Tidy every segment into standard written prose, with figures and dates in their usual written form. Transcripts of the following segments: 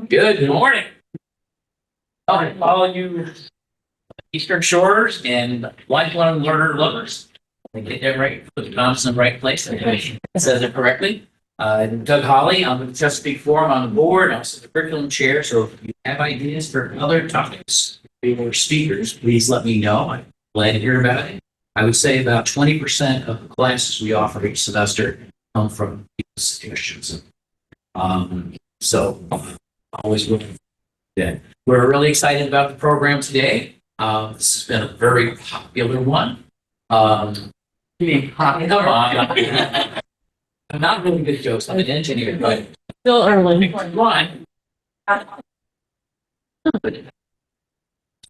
Good morning. All you Eastern Shores and lifelong learner lovers. I get that right, put the comments in the right place. It says it correctly. Doug Holly, I'm the Chesapeake Forum on the board, also the curriculum chair. So if you have ideas for other topics or speakers, please let me know. I'm glad to hear about it. I would say about 20% of the classes we offer each semester come from these suggestions. So always looking good. We're really excited about the program today. This has been a very popular one. Come on. I'm not really good jokes. I'm an engineer, but Still early. one.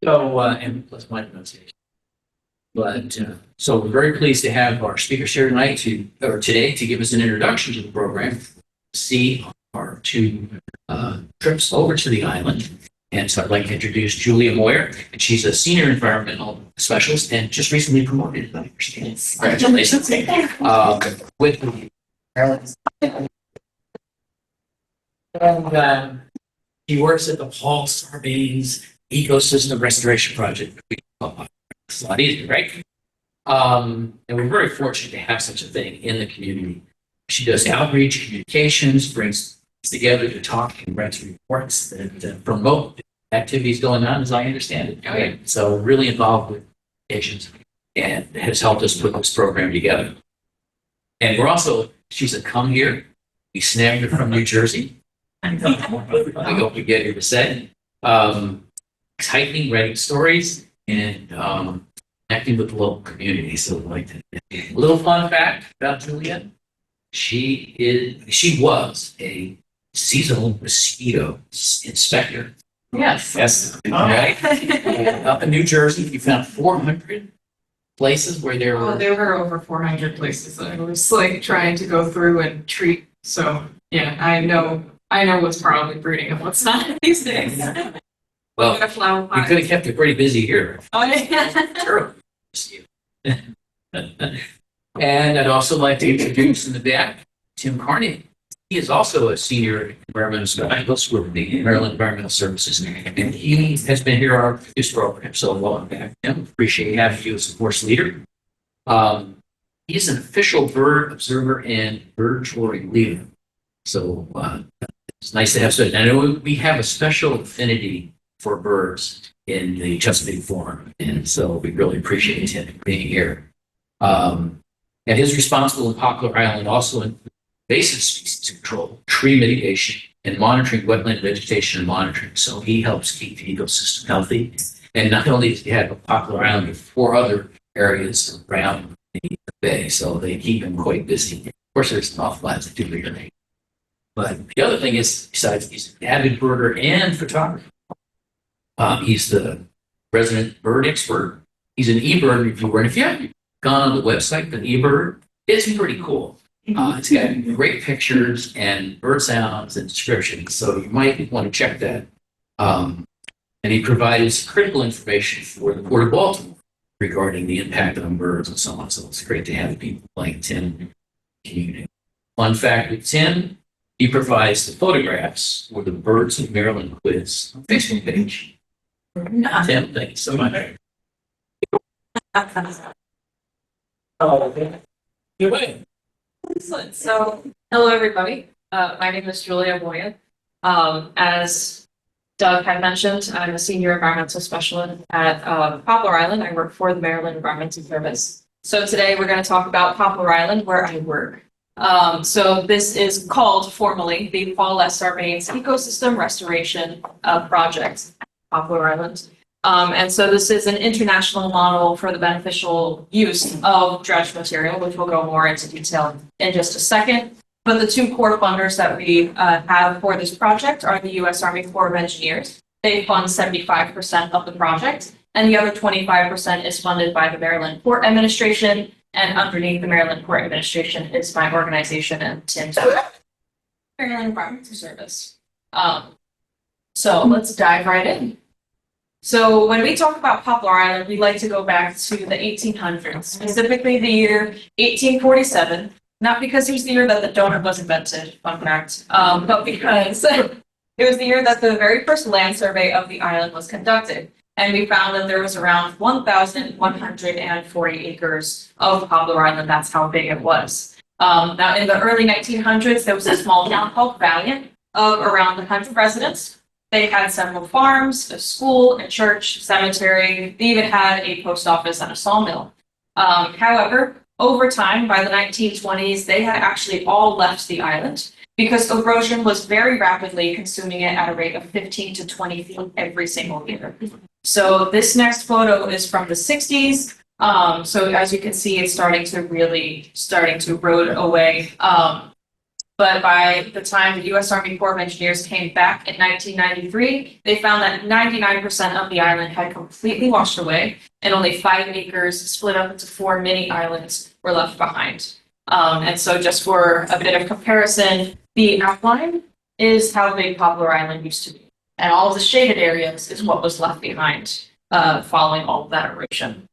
So, and plus my pronunciation. But so we're very pleased to have our speakers here tonight today to give us an introduction to the program. See our two trips over to the island. And so I'd like to introduce Julia Moyer, and she's a senior environmental specialist and just recently promoted, I understand. Congratulations. With the and he works at the Paul Sarbanes Ecosystem Restoration Project. It's a lot easier, right? And we're very fortunate to have such a thing in the community. She does outreach, communications, brings together to talk and write reports that promote activities going on, as I understand it. Okay. So really involved with patients and has helped us put this program together. And we're also, she's a come here. We snagged her from New Jersey. I hope we get her to say. Hiking, writing stories, and connecting with the local community. So like a little fun fact about Julia. She was a seasonal mosquito inspector. Yes. Yes. Right. Up in New Jersey, you found 400 places where there were. Oh, there were over 400 places. I was like trying to go through and treat. So yeah, I know what's probably breeding and what's not these days. Well, we could have kept you pretty busy here. Oh yeah. Sure. And I'd also like to introduce in the back Tim Carney. He is also a senior environmental specialist with the Maryland Environmental Services, and he has been here on this program. So welcome back, Tim. Appreciate having you as a course leader. He's an official bird observer and bird touring leader. So it's nice to have such. I know we have a special affinity for birds in the Chesapeake Forum, and so we really appreciate him being here. And his responsible in Poplar Island also includes invasive species control, tree mitigation, and monitoring wetland vegetation and monitoring. So he helps keep the ecosystem healthy. And not only does he have Poplar Island, but 4 other areas around the bay, so they keep him quite busy. Of course, there's an awful lot to do here. But the other thing is, besides he's an avid birder and photographer, he's the resident bird expert. He's an eBird reviewer, and if you haven't gone on the website, the eBird, it's pretty cool. It's got great pictures and bird sounds and descriptions, so you might want to check that. And he provides critical information for the Port of Baltimore regarding the impact on birds and so on. So it's great to have people like Tim. Fun fact with Tim, he provides the photographs for the Birds of Maryland quiz Facebook page. Tim, thank you so much. Good way. Excellent. So, hello everybody. My name is Julia Moyer. As Doug had mentioned, I'm a senior environmental specialist at Poplar Island. I work for the Maryland Environmental Service. So today we're going to talk about Poplar Island, where I work. So this is called formally the Paul S. Sarbanes Ecosystem Restoration Project, Poplar Island. And so this is an international model for the beneficial use of dredged material, which we'll go more into detail in just a second. But the 2 core funders that we have for this project are the U.S. Army Corps of Engineers. They fund 75% of the project, and the other 25% is funded by the Maryland Port Administration. And underneath the Maryland Port Administration is my organization and Tim's Maryland Environmental Service. So let's dive right in. So when we talk about Poplar Island, we like to go back to the 1800s, specifically the year 1847, not because it was the year that the donut was invented, fun fact, but because It was the year that the very first land survey of the island was conducted, and we found that there was around 1,140 acres of Poplar Island. That's how big it was. Now, in the early 1900s, there was a small town called Valiant of around 100 residents. They had several farms, a school, a church, cemetery. They even had a post office and a sawmill. However, over time, by the 1920s, they had actually all left the island because erosion was very rapidly consuming it at a rate of 15 to 20 feet every single year. So this next photo is from the 60s. So as you can see, it's starting to erode away. But by the time the U.S. Army Corps of Engineers came back in 1993, they found that 99% of the island had completely washed away, and only 5 acres split up into 4 mini islands were left behind. And so just for a bit of comparison, the outline is how big Poplar Island used to be. And all of the shaded areas is what was left behind following all of that erosion.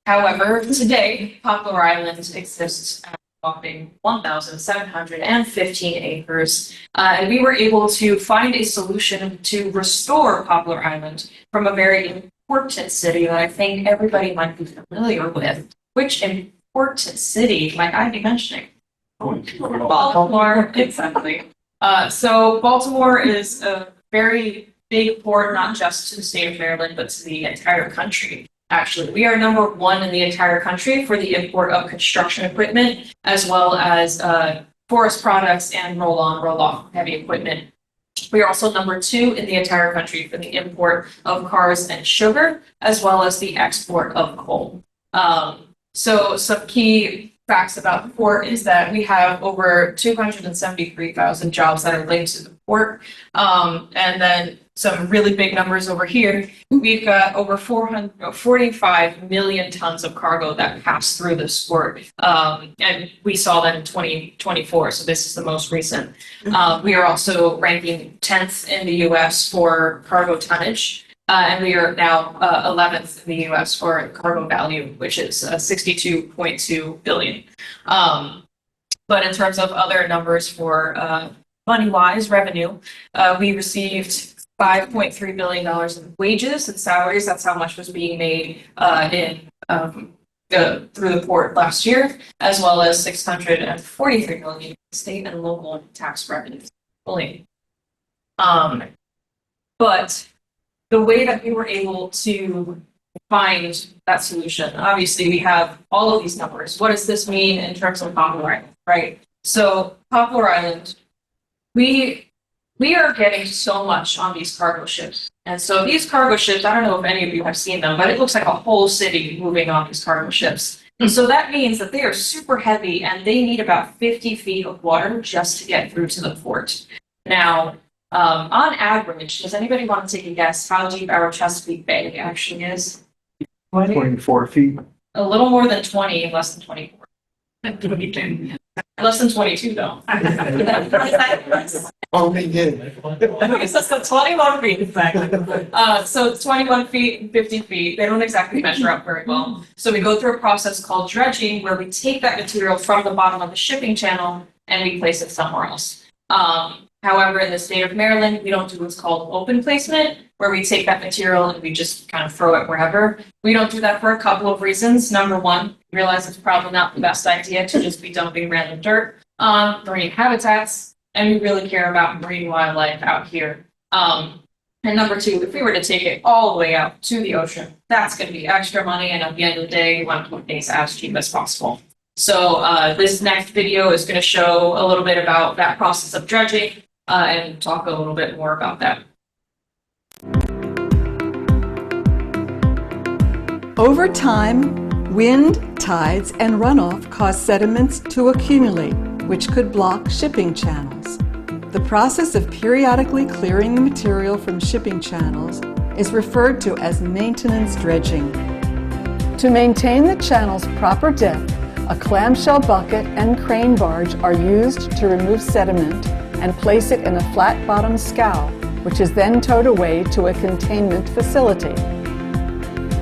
However, today, Poplar Island exists at a whopping 1,715 acres. And we were able to find a solution to restore Poplar Island from a very important city that I think everybody might be familiar with. Which important city might I be mentioning? Baltimore, exactly. So Baltimore is a very big port, not just to the state of Maryland, but to the entire country. Actually, we are number 1 in the entire country for the import of construction equipment, as well as forest products and roll-on, roll-off heavy equipment. We are also number 2 in the entire country for the import of cars and sugar, as well as the export of coal. So some key facts about the port is that we have over 273,000 jobs that are linked to the port. And then some really big numbers over here. We've got over 45 million tons of cargo that pass through this port. And we saw that in 2024, so this is the most recent. We are also ranking 10th in the US for cargo tonnage. And we are now 11th in the US for cargo value, which is 62.2 billion. But in terms of other numbers for money-wise revenue, we received $5.3 billion in wages and salaries. That's how much was being made through the port last year, as well as $643 million in state and local tax revenues. But the way that we were able to find that solution, obviously we have all of these numbers. What does this mean in terms of Poplar Island, right? So Poplar Island, we are getting so much on these cargo ships. And so these cargo ships, I don't know if any of you have seen them, but it looks like a whole city moving on these cargo ships. And so that means that they are super heavy and they need about 50 feet of water just to get through to the port. Now, on average, does anybody want to take a guess how deep our Chesapeake Bay actually is? 24 feet. A little more than 20, less than 24. Less than 22, though. Oh, they did. Okay, so it's 21 feet, exactly. So 21 feet and 50 feet, they don't exactly measure up very well. So we go through a process called dredging, where we take that material from the bottom of the shipping channel and we place it somewhere else. However, in the state of Maryland, we don't do what's called open placement, where we take that material and we just kind of throw it wherever. We don't do that for a couple of reasons. Number one, we realize it's probably not the best idea to just be dumping random dirt on marine habitats, and we really care about marine wildlife out here. And number two, if we were to take it all the way out to the ocean, that's going to be extra money, and at the end of the day, we want to keep things as cheap as possible. So this next video is going to show a little bit about that process of dredging, and talk a little bit more about that. Over time, wind, tides, and runoff cause sediments to accumulate, which could block shipping channels. The process of periodically clearing the material from shipping channels is referred to as maintenance dredging. To maintain the channel's proper depth, a clamshell bucket and crane barge are used to remove sediment and place it in a flat-bottom scow, which is then towed away to a containment facility.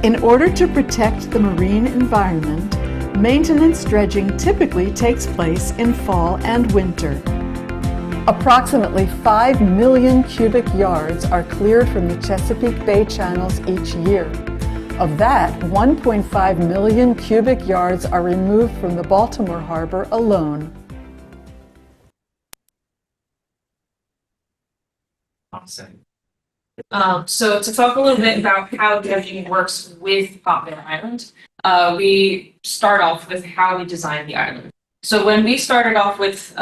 In order to protect the marine environment, maintenance dredging typically takes place in fall and winter. Approximately 5 million cubic yards are cleared from the Chesapeake Bay channels each year. Of that, 1.5 million cubic yards are removed from the Baltimore Harbor alone. Awesome. So to talk a little bit about how dredging works with Poplar Island, we start off with how we design the island. So when we started off with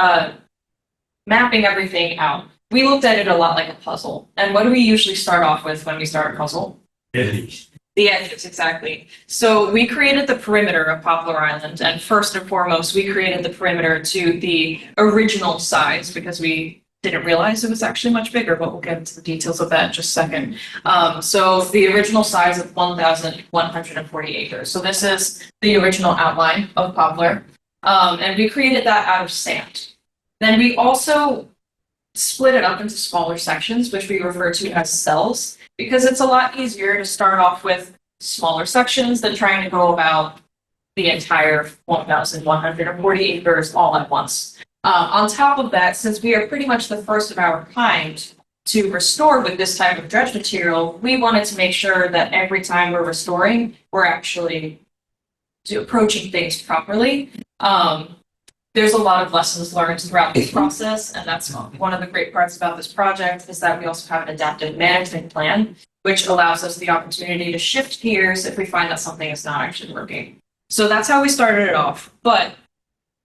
mapping everything out, we looked at it a lot like a puzzle. And what do we usually start off with when we start a puzzle? Eddies. The edges, exactly. So we created the perimeter of Poplar Island, and first and foremost, we created the perimeter to the original size because we didn't realize it was actually much bigger, but we'll get into the details of that in just a second. So the original size of 1,140 acres. So this is the original outline of Poplar, and we created that out of sand. Then we also split it up into smaller sections, which we refer to as cells, because it's a lot easier to start off with smaller sections than trying to go about the entire 1,140 acres all at once. On top of that, since we are pretty much the first of our kind to restore with this type of dredge material, we wanted to make sure that every time we're restoring, we're actually approaching things properly. There's a lot of lessons learned throughout this process, and that's one of the great parts about this project is that we also have an adaptive management plan, which allows us the opportunity to shift gears if we find that something is not actually working. So that's how we started it off. But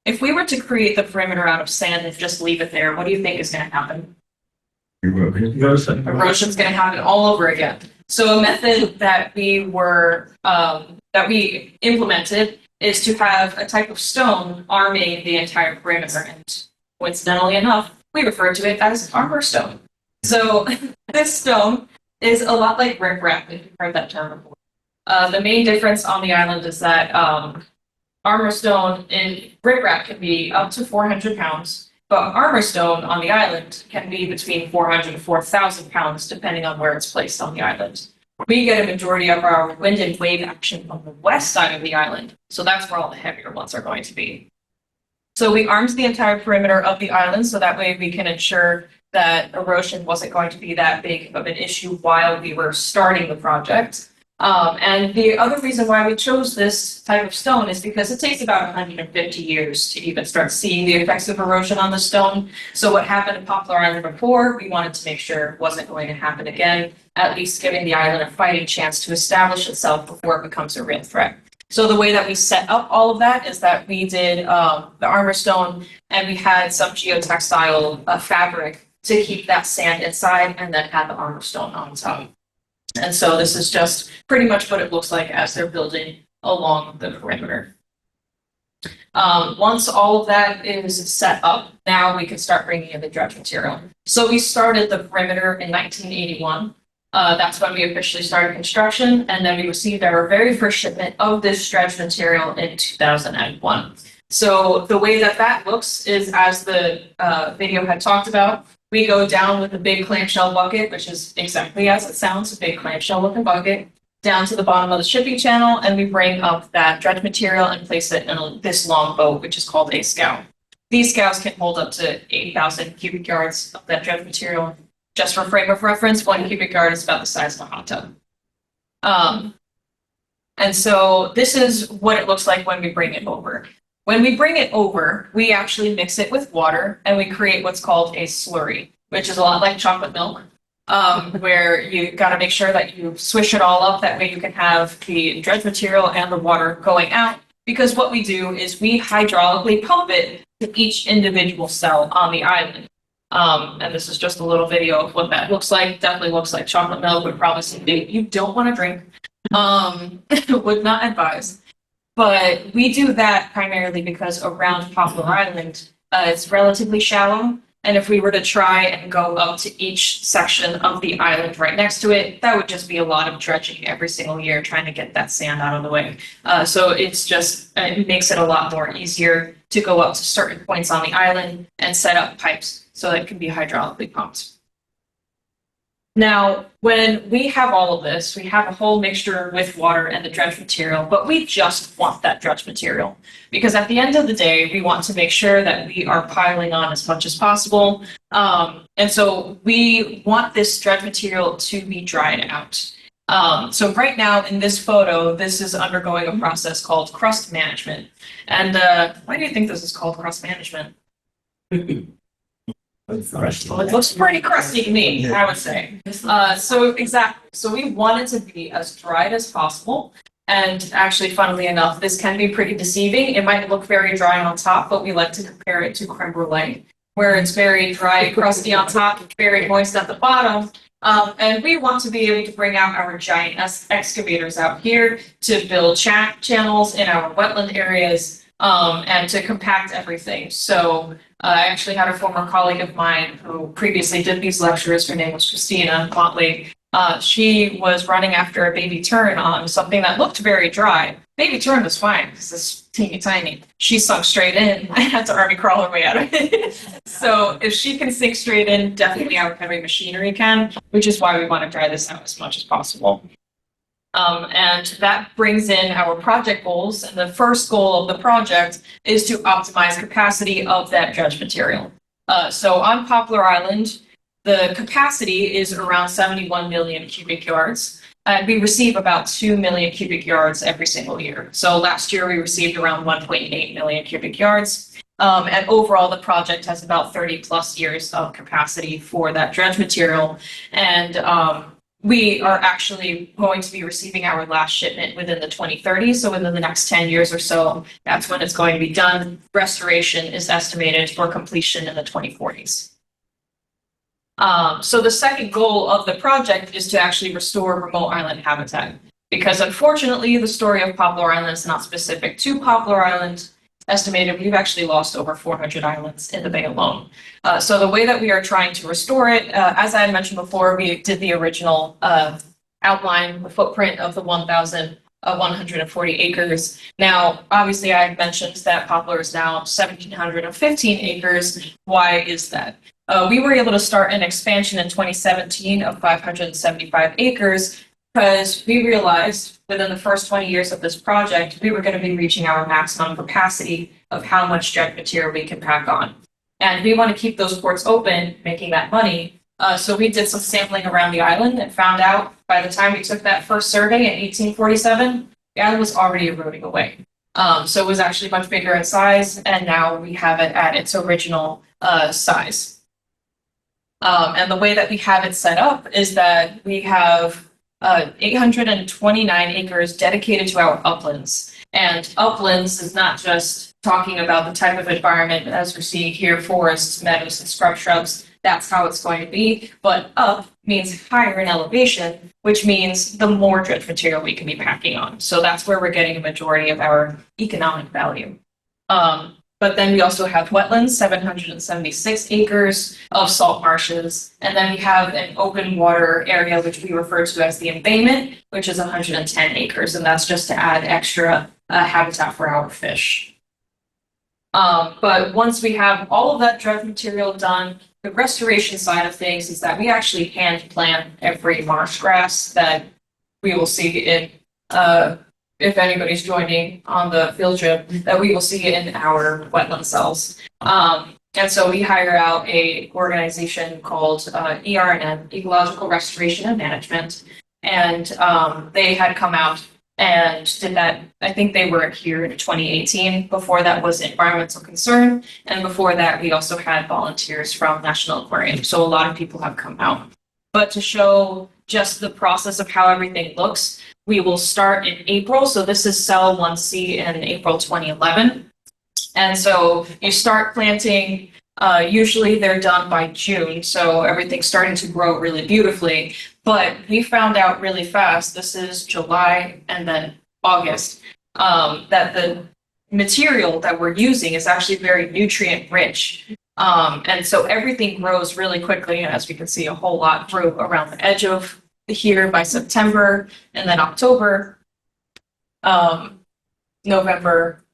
if we were to create the perimeter out of sand and just leave it there, what do you think is going to happen? Erosion. Erosion's going to happen all over again. So a method that we implemented is to have a type of stone arming the entire perimeter. And coincidentally enough, we refer to it as armor stone. So this stone is a lot like riprap, if you've heard that term before. The main difference on the island is that armor stone in riprap can be up to 400 pounds, but armor stone on the island can be between 400 to 4,000 pounds, depending on where it's placed on the island. We get a majority of our wind and wave action on the west side of the island, so that's where all the heavier ones are going to be. So we armed the entire perimeter of the island, so that way we can ensure that erosion wasn't going to be that big of an issue while we were starting the project. And the other reason why we chose this type of stone is because it takes about 150 years to even start seeing the effects of erosion on the stone. So what happened in Poplar Island before, we wanted to make sure wasn't going to happen again, at least giving the island a fighting chance to establish itself before it becomes a real threat. So the way that we set up all of that is that we did the armor stone and we had some geotextile fabric to keep that sand inside and then had the armor stone on top. And so this is just pretty much what it looks like as they're building along the perimeter. Once all of that is set up, now we can start bringing in the dredge material. So we started the perimeter in 1981. That's when we officially started construction, and then we received our very first shipment of this dredge material in 2001. So the way that that looks is, as the video had talked about, we go down with a big clamshell bucket, which is exactly as it sounds, a big clamshell looking bucket, down to the bottom of the shipping channel, and we bring up that dredge material and place it in this long boat, which is called a scow. These scows can hold up to 8,000 cubic yards of that dredge material. Just for frame of reference, 1 cubic yard is about the size of a hot tub. And so this is what it looks like when we bring it over. When we bring it over, we actually mix it with water and we create what's called a slurry, which is a lot like chocolate milk, where you got to make sure that you swish it all up. That way you can have the dredge material and the water going out. Because what we do is we hydraulically pump it to each individual cell on the island. And this is just a little video of what that looks like. Definitely looks like chocolate milk, would probably something you don't want to drink. Would not advise. But we do that primarily because around Poplar Island, it's relatively shallow. And if we were to try and go up to each section of the island right next to it, that would just be a lot of dredging every single year trying to get that sand out of the way. So it's just, it makes it a lot more easier to go up to certain points on the island and set up pipes so that it can be hydraulically pumped. Now, when we have all of this, we have a whole mixture with water and the dredge material, but we just want that dredge material. Because at the end of the day, we want to make sure that we are piling on as much as possible. And so we want this dredge material to be dried out. So right now in this photo, this is undergoing a process called crust management. And why do you think this is called crust management? Well, it looks pretty crusty to me, I would say. So exactly. So we want it to be as dried as possible. And actually, funnily enough, this can be pretty deceiving. It might look very dry on top, but we like to compare it to creme brulee, where it's very dry, crusty on top, very moist at the bottom. And we want to be able to bring out our giant excavators out here to build channels in our wetland areas, and to compact everything. So I actually had a former colleague of mine who previously did these lectures. Her name was Christina Motley. She was running after a baby tern on something that looked very dry. Baby tern was fine because it's teeny tiny. She sunk straight in. I had to army crawl her way out of it. So if she can sink straight in, definitely our heavy machinery can, which is why we want to dry this out as much as possible. And that brings in our project goals. And the first goal of the project is to optimize capacity of that dredge material. So on Poplar Island, the capacity is around 71 million cubic yards. And we receive about 2 million cubic yards every single year. So last year we received around 1.8 million cubic yards. And overall, the project has about 30 plus years of capacity for that dredge material. And we are actually going to be receiving our last shipment within the 2030s. So within the next 10 years or so, that's when it's going to be done. Restoration is estimated for completion in the 2040s. So the second goal of the project is to actually restore remote island habitat, because unfortunately the story of Poplar Island is not specific to Poplar Island. Estimated we've actually lost over 400 islands in the bay alone. So the way that we are trying to restore it, as I had mentioned before, we did the original outline, the footprint of the 1,140 acres. Now, obviously I mentioned that Poplar is now 1,715 acres. Why is that? We were able to start an expansion in 2017 of 575 acres because we realized within the first 20 years of this project, we were going to be reaching our maximum capacity of how much dredge material we can pack on. And we want to keep those ports open, making that money. So we did some sampling around the island and found out by the time we took that first survey in 1847, the island was already eroding away. So it was actually much bigger in size, and now we have it at its original size. And the way that we have it set up is that we have 829 acres dedicated to our uplands. And uplands is not just talking about the type of environment as we're seeing here, forests, meadows, and scrub shrubs. That's how it's going to be. But up means higher in elevation, which means the more dredge material we can be packing on. So that's where we're getting a majority of our economic value. But then we also have wetlands, 776 acres of salt marshes. And then we have an open water area, which we refer to as the embayment, which is 110 acres. And that's just to add extra habitat for our fish. But once we have all of that dredge material done, the restoration side of things is that we actually hand plant every marsh grass that we will see in if anybody's joining on the field trip, that we will see in our wetland cells. And so we hire out a organization called ERNM, Ecological Restoration and Management. And they had come out and did that. I think they were here in 2018. Before that was Environmental Concern. And before that, we also had volunteers from National Aquarium. So a lot of people have come out. But to show just the process of how everything looks, we will start in April. So this is cell 1C in April 2011. And so you start planting, usually they're done by June. So everything's starting to grow really beautifully. But we found out really fast, this is July and then August, that the material that we're using is actually very nutrient rich. And so everything grows really quickly. And as we can see, a whole lot grew around the edge of here by September, and then October, November,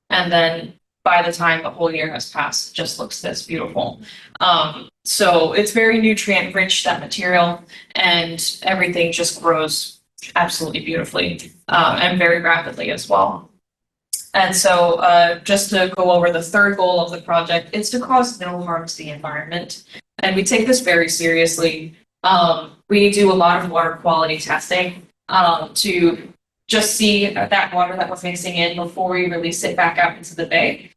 and then by the time the whole year has passed, it just looks this beautiful. So it's very nutrient rich, that material, and everything just grows absolutely beautifully, and very rapidly as well. And so just to go over the third goal of the project, it's to cause no harm to the environment. And we take this very seriously. We do a lot of water quality testing to just see that water that we're mixing in before we release it back out into the bay,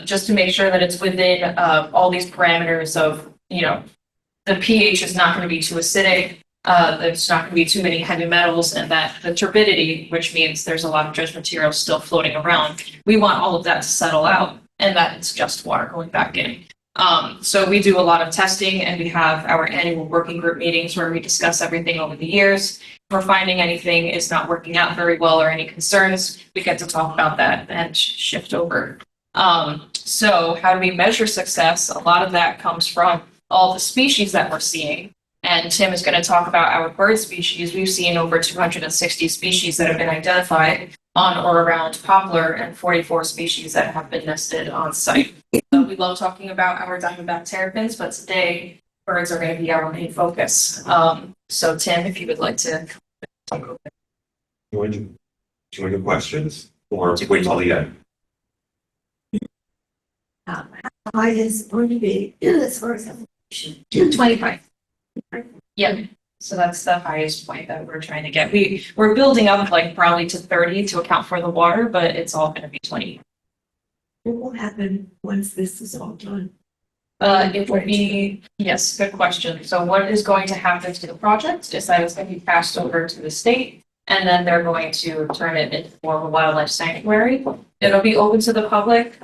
just to make sure that it's within all these parameters of, the pH is not going to be too acidic, there's not going to be too many heavy metals, and that the turbidity, which means there's a lot of dredged material still floating around, we want all of that to settle out and that it's just water going back in. So we do a lot of testing, and we have our annual working group meetings where we discuss everything over the years. If we're finding anything is not working out very well or any concerns, we get to talk about that and shift over. So how do we measure success? A lot of that comes from all the species that we're seeing. And Tim is going to talk about our bird species. We've seen over 260 species that have been identified on or around Poplar, and 44 species that have been nested on site. We love talking about our diamondback terrapins, but today birds are going to be our main focus. So Tim, if you would like to. Join the questions or wait till the end? High is going to be as far as elevation. 25. Yeah. So that's the highest point that we're trying to get. We're building up like probably to 30 to account for the water, but it's all going to be 20. What will happen once this is all done? It will be, yes, good question. So what is going to happen to the project is that it's going to be passed over to the state, and then they're going to turn it into more of a wildlife sanctuary. It'll be open to the public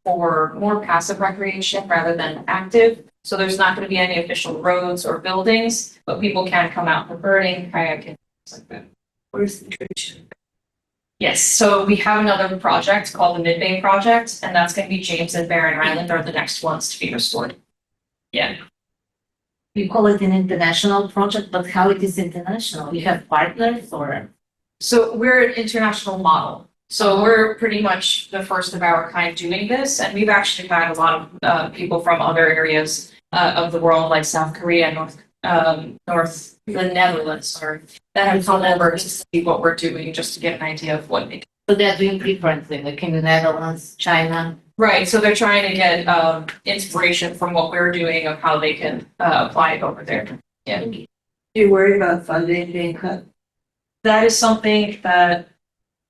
for more passive recreation rather than active. So there's not going to be any official roads or buildings, but people can come out for birding, kayaking, things like that. Where's the tradition? Yes, so we have another project called the Mid-Bay Project, and that's going to be James and Barren Island are the next ones to be restored. Yeah. You call it an international project, but how it is international? You have partners or? So we're an international model. So we're pretty much the first of our kind doing this, and we've actually had a lot of people from other areas of the world, like South Korea, the Netherlands, that have come over to see what we're doing, just to get an idea of what they do. So they're doing differently, like in the Netherlands, China. Right, so they're trying to get inspiration from what we're doing of how they can apply it over there. Yeah. Do you worry about funding being cut? That is something that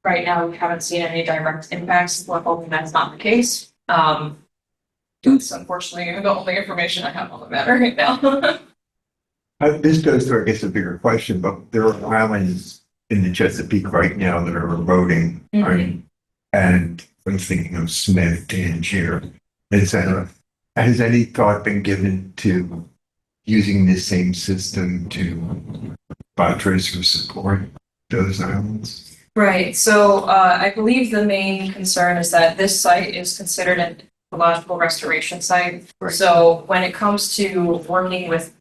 right now we haven't seen any direct impacts. We're hoping that's not the case. That's unfortunately the only information I have on the matter right now. This goes to, I guess, a bigger question, but there are islands in the Chesapeake right now that are eroding. Mhm. And I'm thinking of Smith, Tangier, etc. Has any thought been given to using this same system to buttress or support those islands? Right, so I believe the main concern is that this site is considered an ecological restoration site. Right. So when it comes to working with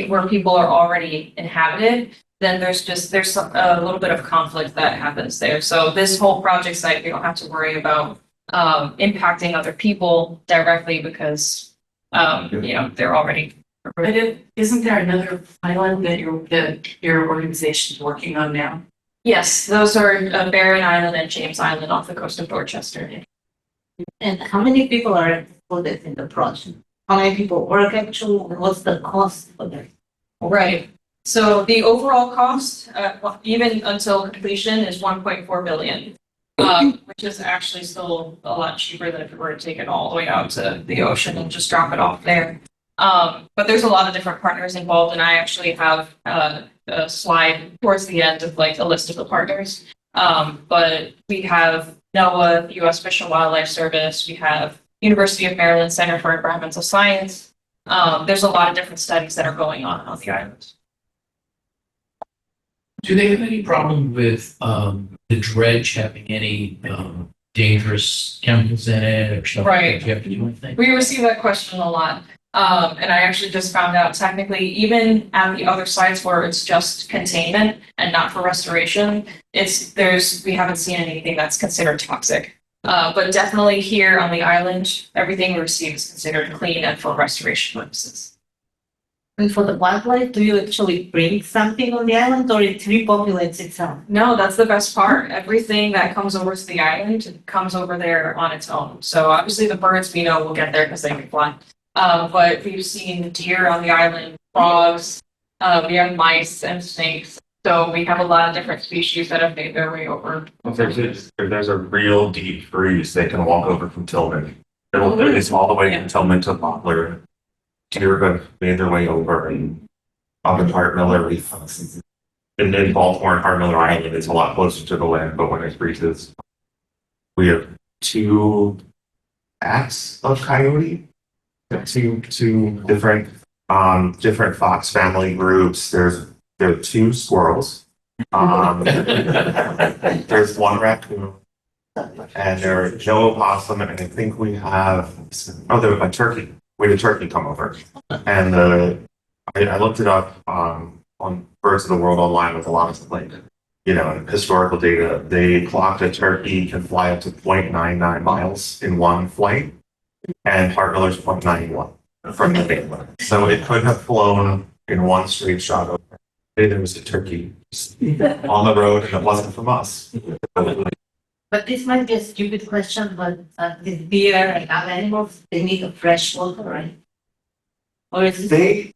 where people are already inhabited, then there's a little bit of conflict that happens there. So this whole project site, we don't have to worry about impacting other people directly because they're already. Isn't there another island that your organization is working on now? Yes, those are Barren Island and James Island off the coast of Dorchester. And how many people are included in the project? How many people work actually? And what's the cost for that? Right. So the overall cost, even until completion, is 1.4 billion, which is actually still a lot cheaper than if we were to take it all the way out to the ocean and just drop it off there. But there's a lot of different partners involved, and I actually have a slide towards the end of like a list of the partners. But we have NOAA, U.S. Fish and Wildlife Service. We have University of Maryland Center for Environmental Science. There's a lot of different studies that are going on the island. Do they have any problem with the dredge having any dangerous chemicals in it or stuff? Right. Do you have to do anything? We receive that question a lot. And I actually just found out technically, even at the other sites where it's just containment and not for restoration, we haven't seen anything that's considered toxic. But definitely here on the island, everything we receive is considered clean and for restoration purposes. And for the wildlife, do you actually bring something on the island or it repopulates itself? No, that's the best part. Everything that comes over to the island comes over there on its own. So obviously the birds we know will get there because they can fly. But we've seen deer on the island, frogs, we have mice and snakes. So we have a lot of different species that have made their way over. If there's a real deep freeze, they can walk over from Tillman. Oh, It's all the way Yeah. from Tillman to Poplar. Deer have made their way over and up in Hart Miller. And then Baltimore and Hart Miller Island is a lot closer to the land, but when it freezes, we have 2 acts of coyote. Two different fox family groups. There are 2 squirrels. There's 1 raccoon. And there's no opossum, and I think we have there's a turkey. We had a turkey come over, and I looked it up on Birds of the World online with a lot of historical data. They clocked a turkey can fly up to 0.99 miles in one flight, and Hart Miller's 0.91 from the mainland. So it could have flown in one straight shot over. There was a turkey on the road, and it wasn't from us. But this might be a stupid question, but the deer and other animals, they need a fresh water, right? Or is it?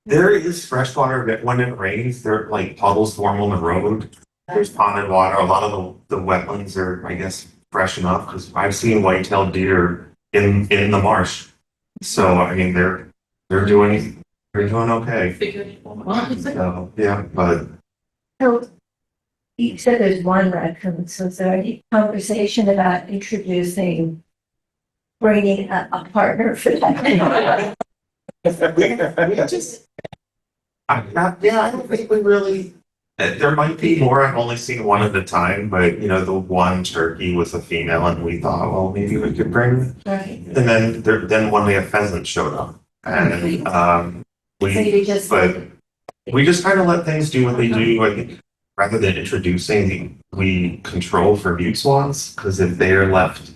There is fresh water that when it rains, there like puddles form on the road. There's ponded water. A lot of the wetlands are, I guess, fresh enough because I've seen white-tailed deer in the marsh. So I mean, they're doing okay. So yeah, but So you said there's 1 raccoon, so is there any conversation about bringing a partner for that? I don't think we really. There might be more. I've only seen 1 at a time, but the 1 turkey was a female, and we thought, well, maybe we could bring. Right. And then one day a pheasant showed up, and So you just. we just kind of let things do what they do. I think rather than introducing, we control for mute swans because if they are left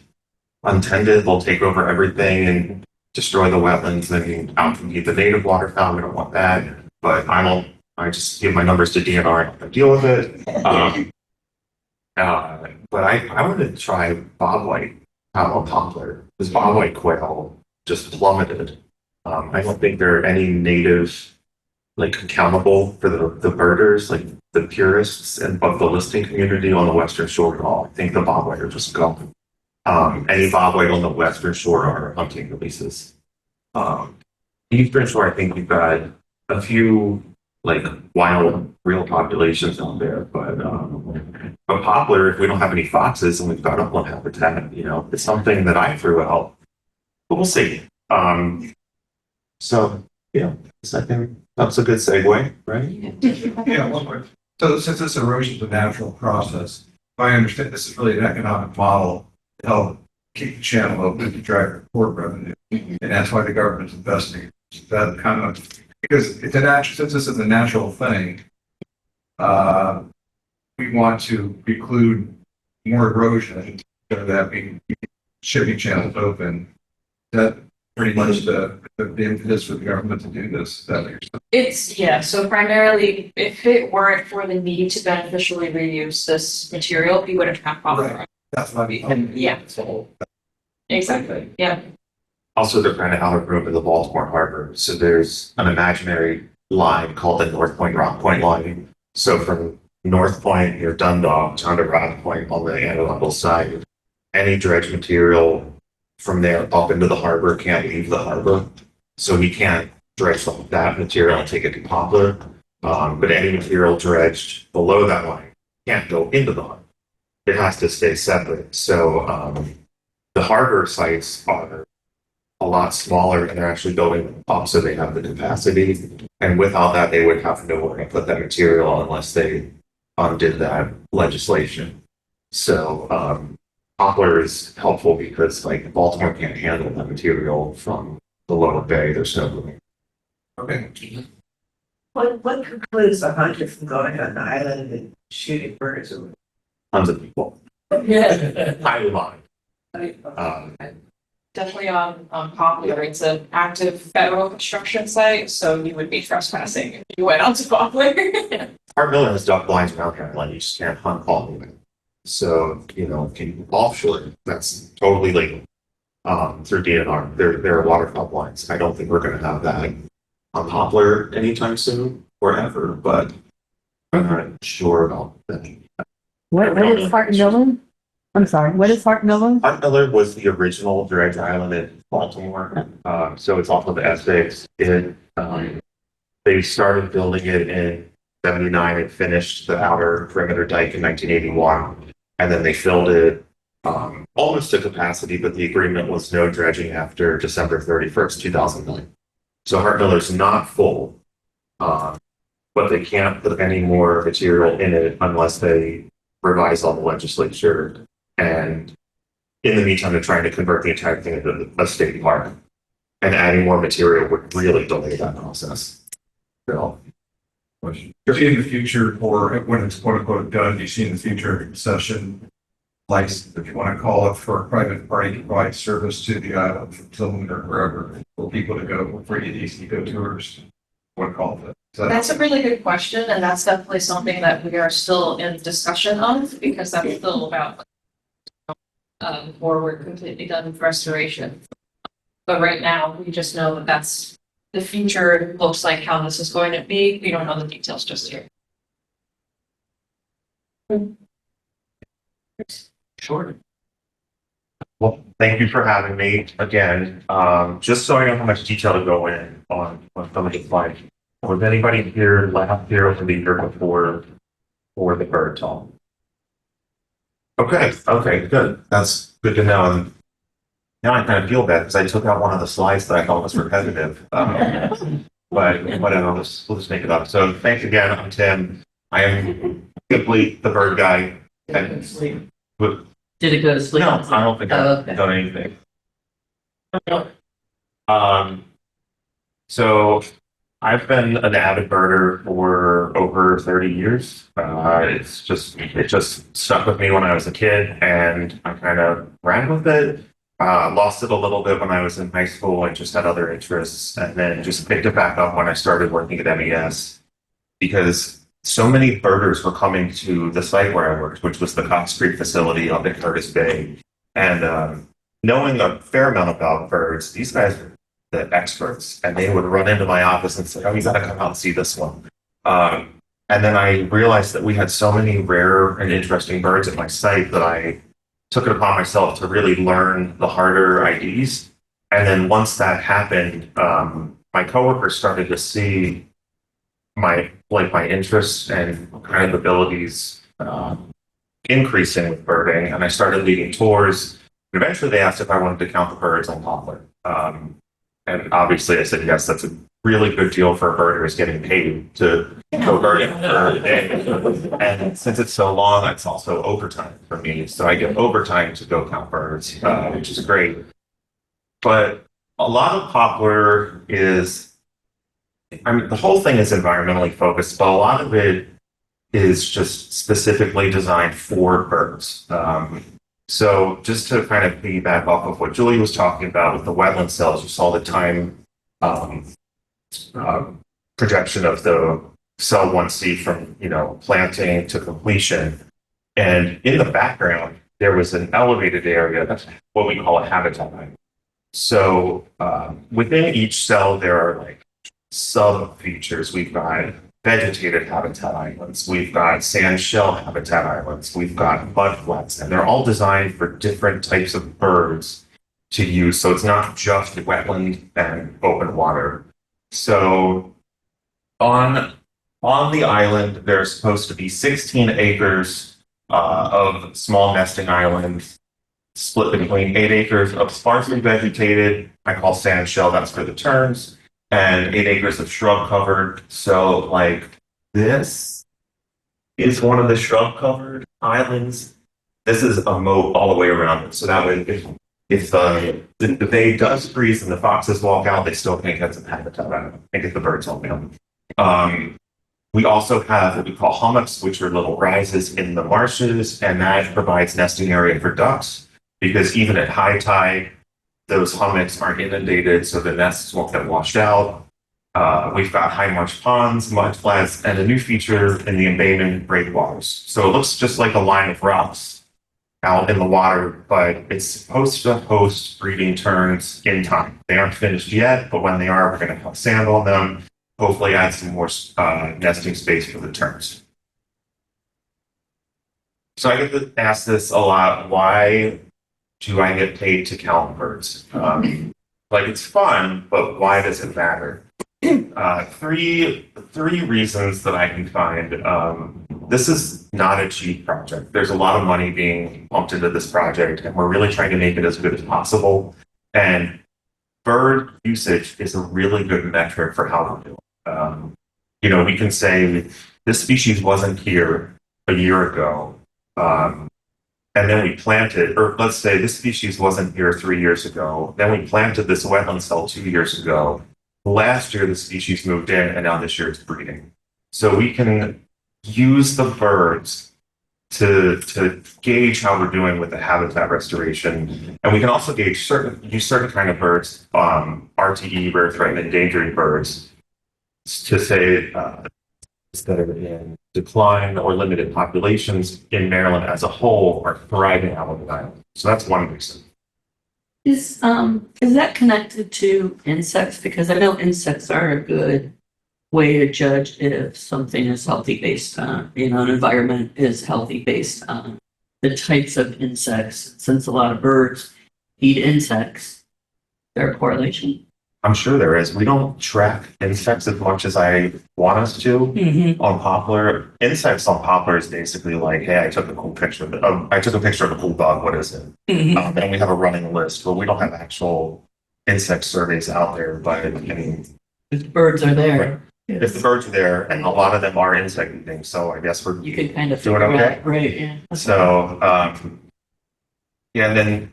untended, they'll take over everything and destroy the wetlands and outcompete the native waterfowl. We don't want that. But I just give my numbers to DNR and deal with it. But I want to try bobwhite poplar because bobwhite quail just plummeted. I don't think there are any native accountable for the birders, like the purists and of the listing community on the Western Shore at all. I think the bobwhite are just gone. Any bobwhite on the Western Shore are hunting releases. Eastern Shore, I think we've got a few wild real populations out there, but poplar, if we don't have any foxes and we've got upland habitat, it's something that I threw out. But we'll see. So yeah, I think that's a good segue, right? Yeah, one more. So since this erosion is a natural process, if I understand, this is really an economic model to help keep the channel open to drive port revenue. And that's why the government's investing. That kind of, because it's a natural, since this is a natural thing, we want to preclude more erosion so that we keep shipping channels open. That pretty much the impetus for the government to do this. So primarily, if it weren't for the need to beneficially reuse this material, we wouldn't have Poplar. Right. That's what I mean. Yeah. Exactly, yeah. Also, they're kind of out of room in the Baltimore Harbor. So there's an imaginary line called the North Point Rock Point line. So from North Point near Dundalk down to Rock Point on the Anne Arundel side, any dredge material from there up into the harbor can't leave the harbor. So we can't dredge that material and take it to Poplar. But any material dredged below that line can't go into the harbor. It has to stay separate. So the harbor sites are a lot smaller and they're actually building them up so they have the capacity. And without that, they would have nowhere to put that material unless they undid that legislation. So Poplar is helpful because Baltimore can't handle that material from the lower bay. There's no room. Okay. What precludes a hunter from going on the island and shooting birds? Tons of people. Yeah. Highly mine. definitely on Poplar. It's an active federal construction site, so you would be trespassing if you went onto Poplar. Art Miller has duck blinds around here, like you just can't hunt all of it. So, you know, can offshore, that's totally legal. Through DNR, there are waterfowl blinds. I don't think we're gonna have that on Poplar anytime soon or ever, but I'm not sure about that. What is Fort Miller? I'm sorry, what is Fort Miller? Art Miller was the original dredged island in Baltimore. So it's off of Essex. They started building it in 79 and finished the outer perimeter dike in 1981. And then they filled it almost to capacity, but the agreement was no dredging after December 31st, 2009. So Hart Miller's not full, but they can't put any more material in it unless they revise all the legislature. And in the meantime, they're trying to convert the entire thing into a state park. And adding more material would really delay that process. So, Do you see in the future, or when it's quote unquote done, do you see in the future a concession license, if you want to call it, for a private party to provide service to the island from Tillman or wherever, for people to go, free and easy go tours? What call it? That's a really good question, and that's definitely something that we are still in discussion of, because that's still about or we're completely done with restoration. But right now, we just know that that's the future looks like how this is going to be. We don't know the details just yet. sure. Well, thank you for having me again. Just so I know how much detail to go in on some of the slides. Was anybody here last year or the year before for the bird talk? Okay, good. That's good to know. And now I kind of feel bad because I took out one of the slides that I thought was repetitive. But whatever, we'll just make it up. So thanks again. I'm Tim. I am simply the bird guy. And Did it go to sleep? no, I don't think I've Okay. done anything. So I've been an avid birder for over 30 years. It just stuck with me when I was a kid, and I kind of ran with it. Lost it a little bit when I was in high school and just had other interests, and then just picked it back up when I started working at MES, because so many birders were coming to the site where I worked, which was the Cox Creek facility up in Curtis Bay. And knowing a fair amount about birds, these guys are the experts, and they would run into my office and say, "Oh, you got to come out and see this one." And then I realized that we had so many rare and interesting birds at my site that I took it upon myself to really learn the harder IDs. And then once that happened, my coworkers started to see my interests and kind of abilities increasing with birding, and I started leading tours. And eventually, they asked if I wanted to count the birds on Poplar. And obviously, I said yes. That's a really good deal for a birder, is getting paid to go birding for a day. And since it's so long, it's also overtime for me. So I get overtime to go count birds, which is great. But a lot of Poplar is, I mean, the whole thing is environmentally focused, but a lot of it is just specifically designed for birds. So just to kind of piggyback off of what Julie was talking about with the wetland cells, you saw the time projection of the cell 1C from, planting to completion. And in the background, there was an elevated area. That's what we call a habitat island. So within each cell, there are like sub features. We've got vegetated habitat islands, we've got sand shell habitat islands, we've got mud flats, and they're all designed for different types of birds to use. So it's not just wetland and open water. So on the island, there's supposed to be 16 acres of small nesting islands, split between 8 acres of sparsely vegetated, I call sand shell, that's for the terns, and 8 acres of shrub covered. So like this is one of the shrub covered islands. This is a moat all the way around it. So that way if the day does freeze and the foxes walk out, they still can't get some habitat out of it and get the birds home. We also have what we call hummocks, which are little rises in the marshes, and that provides nesting area for ducks, because even at high tide, those hummocks aren't inundated, so the nests won't get washed out. We've got high marsh ponds, mud flats, and a new feature in the embayment breakwaters. So it looks just like a line of rocks out in the water, but it's supposed to host breeding terns in time. They aren't finished yet, but when they are, we're going to have sand on them, hopefully add some more nesting space for the terns. So I get asked this a lot, why do I get paid to count birds? Like, it's fun, but why does it matter? Three reasons that I can find. This is not a cheap project. There's a lot of money being pumped into this project, and we're really trying to make it as good as possible. And bird usage is a really good metric for how we're doing. You know, we can say this species wasn't here a year ago, and then we planted, or let's say this species wasn't here 3 years ago, then we planted this wetland cell 2 years ago. Last year, the species moved in, and now this year it's breeding. So we can use the birds to gauge how we're doing with the habitat restoration. And we can also use certain kind of birds, RTE, rare threatened endangered birds, to say that are in decline or limited populations in Maryland as a whole are thriving out of the island. So that's one reason. Is that connected to insects? Because I know insects are a good way to judge if something is healthy based on, you know, an environment is healthy based on the types of insects. Since a lot of birds eat insects, there a correlation? I'm sure there is. We don't track insects as much as I want us to on Poplar. Insects on Poplar is basically like, hey, I took a cool picture of a cool dog. What is it? And we have a running list, but we don't have actual insect surveys out there. But I mean, If the birds are there. if the birds are there, and a lot of them are insect eating, so I guess You can kind of doing figure okay. out, right? Yeah. So, yeah, and then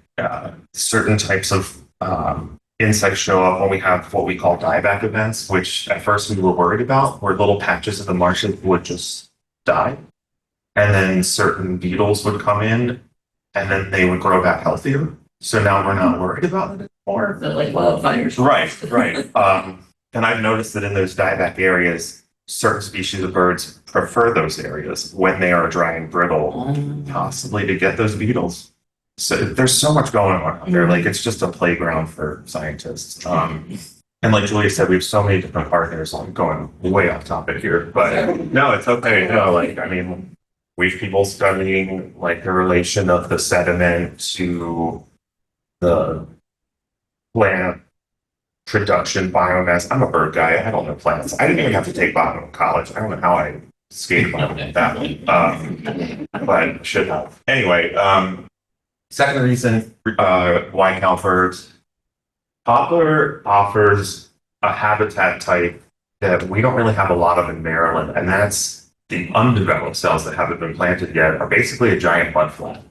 certain types of insects show up when we have what we call dieback events, which at first we were worried about, where little patches of the marshes would just die. And then certain beetles would come in, and then they would grow back healthier. So now we're not worried about it anymore. They're like wildfires. Right. And I've noticed that in those dieback areas, certain species of birds prefer those areas when they are dry and brittle, possibly to get those beetles. So there's so much going on out there. Like, it's just a playground for scientists. And like Julia said, we have so many different partners. I'm going way off topic here, but no, it's okay. No, like, I mean, we have people studying like the relation of the sediment to the plant production biomass. I'm a bird guy. I don't know plants. I didn't even have to take botany in college. I don't know how I skated by that one. But I should have. Anyway, second reason why count birds. Poplar offers a habitat type that we don't really have a lot of in Maryland, and that's the undeveloped cells that haven't been planted yet are basically a giant mudflat.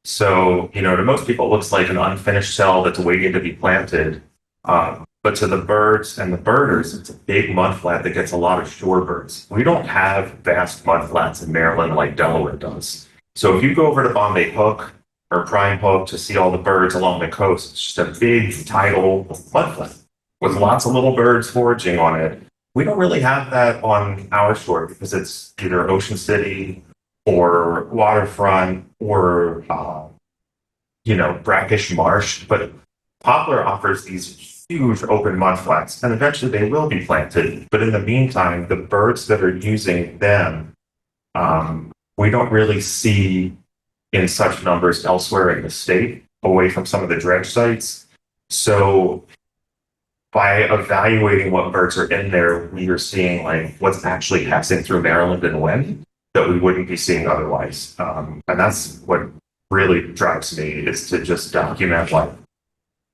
So, you know, to most people, it looks like an unfinished cell that's waiting to be planted. But to the birds and the birders, it's a big mudflat that gets a lot of shorebirds. We don't have vast mudflats in Maryland like Delaware does. So if you go over to Bombay Hook or Prime Hook to see all the birds along the coast, it's just a big tidal mudflat with lots of little birds foraging on it. We don't really have that on our shore because it's either Ocean City or waterfront or, brackish marsh. But Poplar offers these huge open mudflats, and eventually they will be planted. But in the meantime, the birds that are using them, we don't really see in such numbers elsewhere in the state, away from some of the dredge sites. So by evaluating what birds are in there, we are seeing like what's actually passing through Maryland and when that we wouldn't be seeing otherwise. And that's what really drives me, is to just document like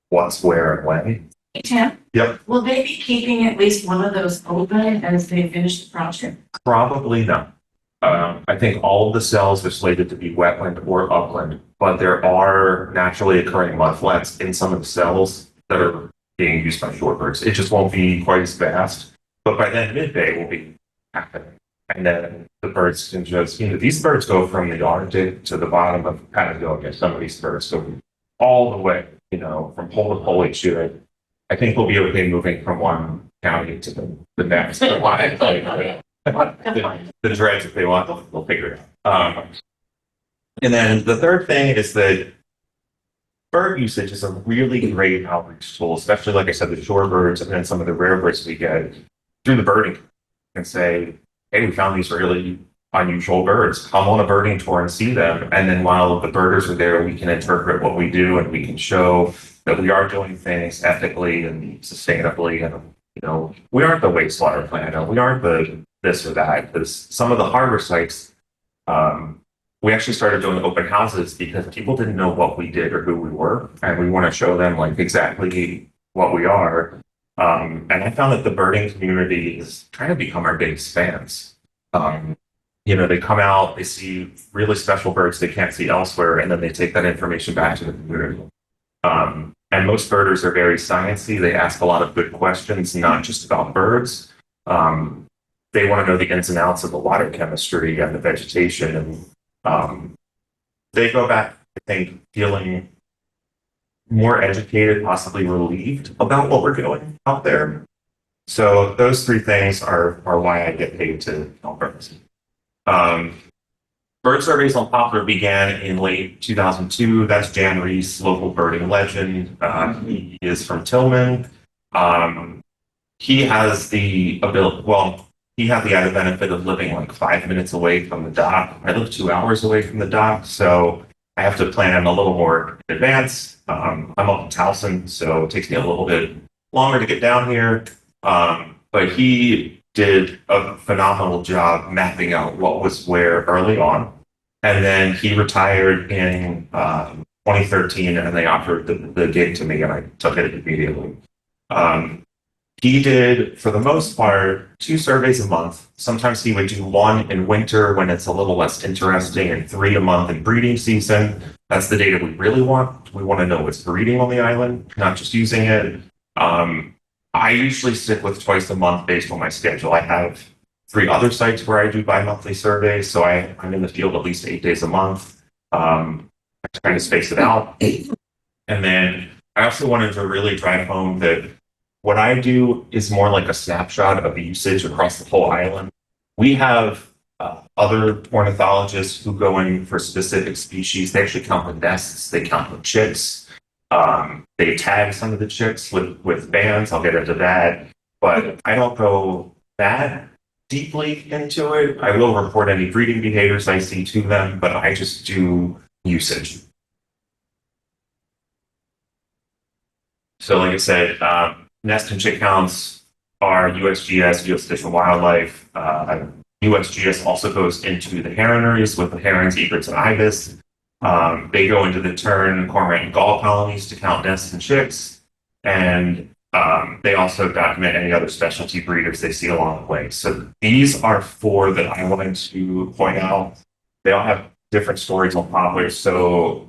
what's where and when. Tim? Yep. Will they be keeping at least one of those open as they finish the project? Probably not. I think all of the cells are slated to be wetland or upland, but there are naturally occurring mudflats in some of the cells that are being used by shorebirds. It just won't be quite as fast, but by then mid-bay will be happening. And then the birds can just, these birds go from the Arctic to the bottom of Patagonia. Some of these birds go all the way from pole to pole each year, I think we'll be okay moving from one county to the next. The dredge, if they want, they'll figure it out. And then the third thing is that bird usage is a really great outreach tool, especially like I said, the shorebirds and then some of the rare birds we get through the birding and say, hey, we found these really unusual birds. Come on a birding tour and see them. And then while the birders are there, we can interpret what we do and we can show that we are doing things ethically and sustainably. And, we aren't the wastewater plant. We aren't the this or that. Because some of the harbor sites, we actually started doing open houses because people didn't know what we did or who we were. And we want to show them like exactly what we are. And I found that the birding community has kind of become our biggest fans. They come out, they see really special birds they can't see elsewhere, and then they take that information back to the community. And most birders are very sciencey. They ask a lot of good questions, not just about birds. They want to know the ins and outs of the water chemistry and the vegetation. And they go back, I think, feeling more educated, possibly relieved about what we're doing out there. So those three things are why I get paid to help birds. Bird surveys on Poplar began in late 2002. That's Jan Reese, local birding legend. He is from Tillman. He has the ability, he had the added benefit of living like 5 minutes away from the dock. I live 2 hours away from the dock, so I have to plan a little more in advance. I'm up in Towson, so it takes me a little bit longer to get down here. But he did a phenomenal job mapping out what was where early on. And then he retired in 2013, and they offered the gig to me, and I took it immediately. He did, for the most part, 2 surveys a month. Sometimes he would do 1 in winter when it's a little less interesting, and 3 a month in breeding season. That's the data we really want. We want to know what's breeding on the island, not just using it. I usually stick with twice a month based on my schedule. I have 3 other sites where I do bi-monthly surveys, so I'm in the field at least 8 days a month. I try to space it out. And then I also wanted to really drive home that what I do is more like a snapshot of usage across the whole island. We have other ornithologists who go in for specific species. They actually count the nests, they count the chicks. They tag some of the chicks with bands. I'll get into that, but I don't go that deeply into it. I will report any breeding behaviors I see to them, but I just do usage. So like I said, nest and chick counts are USGS, U.S. Fish and Wildlife. USGS also goes into the herons with the herons, egrets, and ibis. They go into the tern, cormorant, and gull colonies to count nests and chicks. And they also document any other specialty breeders they see along the way. So these are 4 that I wanted to point out. They all have different stories on poplars. So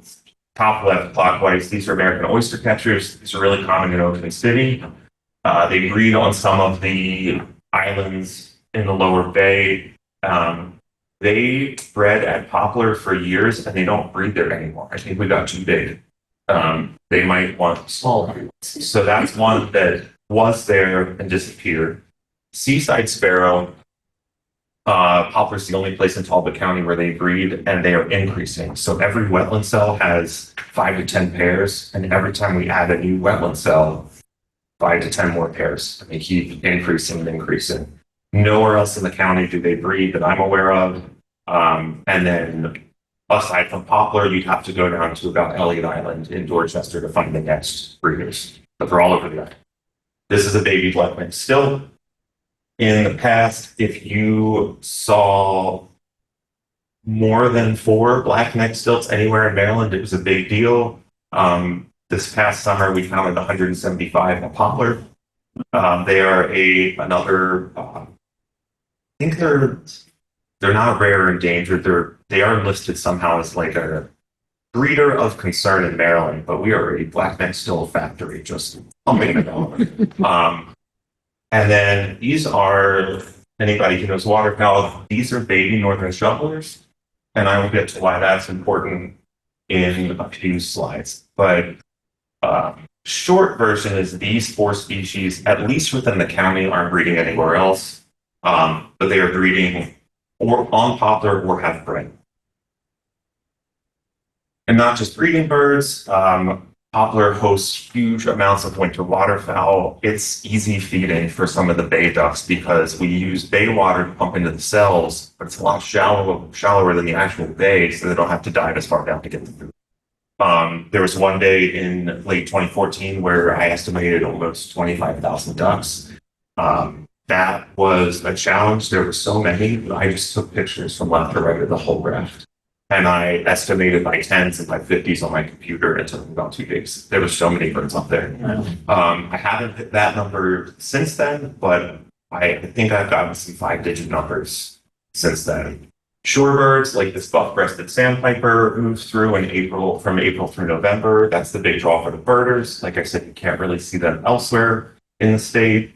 top left, clockwise, these are American oyster catchers. These are really common in Ocean City. They breed on some of the islands in the lower bay. They bred at Poplar for years and they don't breed there anymore. I think we got too big. They might want smaller. So that's one that was there and disappeared. Seaside sparrow. Poplar's the only place in Talbot County where they breed, and they are increasing. So every wetland cell has 5 to 10 pairs, and every time we add a new wetland cell, 5 to 10 more pairs. And they keep increasing and increasing. Nowhere else in the county do they breed that I'm aware of. And then aside from Poplar, you'd have to go down to about Elliott Island in Dorchester to find the next breeders. But they're all over the island. This is a baby blackneck still. In the past, if you saw more than 4 blackneck stilts anywhere in Maryland, it was a big deal. This past summer, we counted 175 at Poplar. They are another. I think they're not rare or endangered. They are listed somehow as like a breeder of concern in Maryland, but we are a blackneck still factory, just pumping it out. And then these are, anybody who knows waterfowl, these are baby northern shovelers. And I will get to why that's important in a few slides. But Short version is these 4 species, at least within the county, aren't breeding anywhere else. But they are breeding or on poplar or have bred. And not just breeding birds, poplar hosts huge amounts of winter waterfowl. It's easy feeding for some of the bay ducks because we use bay water to pump into the cells, but it's a lot shallower than the actual bay, so they don't have to dive as far down to get the food. There was one day in late 2014 where I estimated almost 25,000 ducks. That was a challenge. There were so many. I just took pictures from left to right of the whole raft. And I estimated by 10s and by 50s on my computer. It took about 2 days. There were so many birds up there. I haven't hit that number since then, but I think I've gotten some 5-digit numbers since then. Shorebirds, like this buff-breasted sandpiper, moves through from April through November. That's the big draw for the birders. Like I said, you can't really see them elsewhere in the state,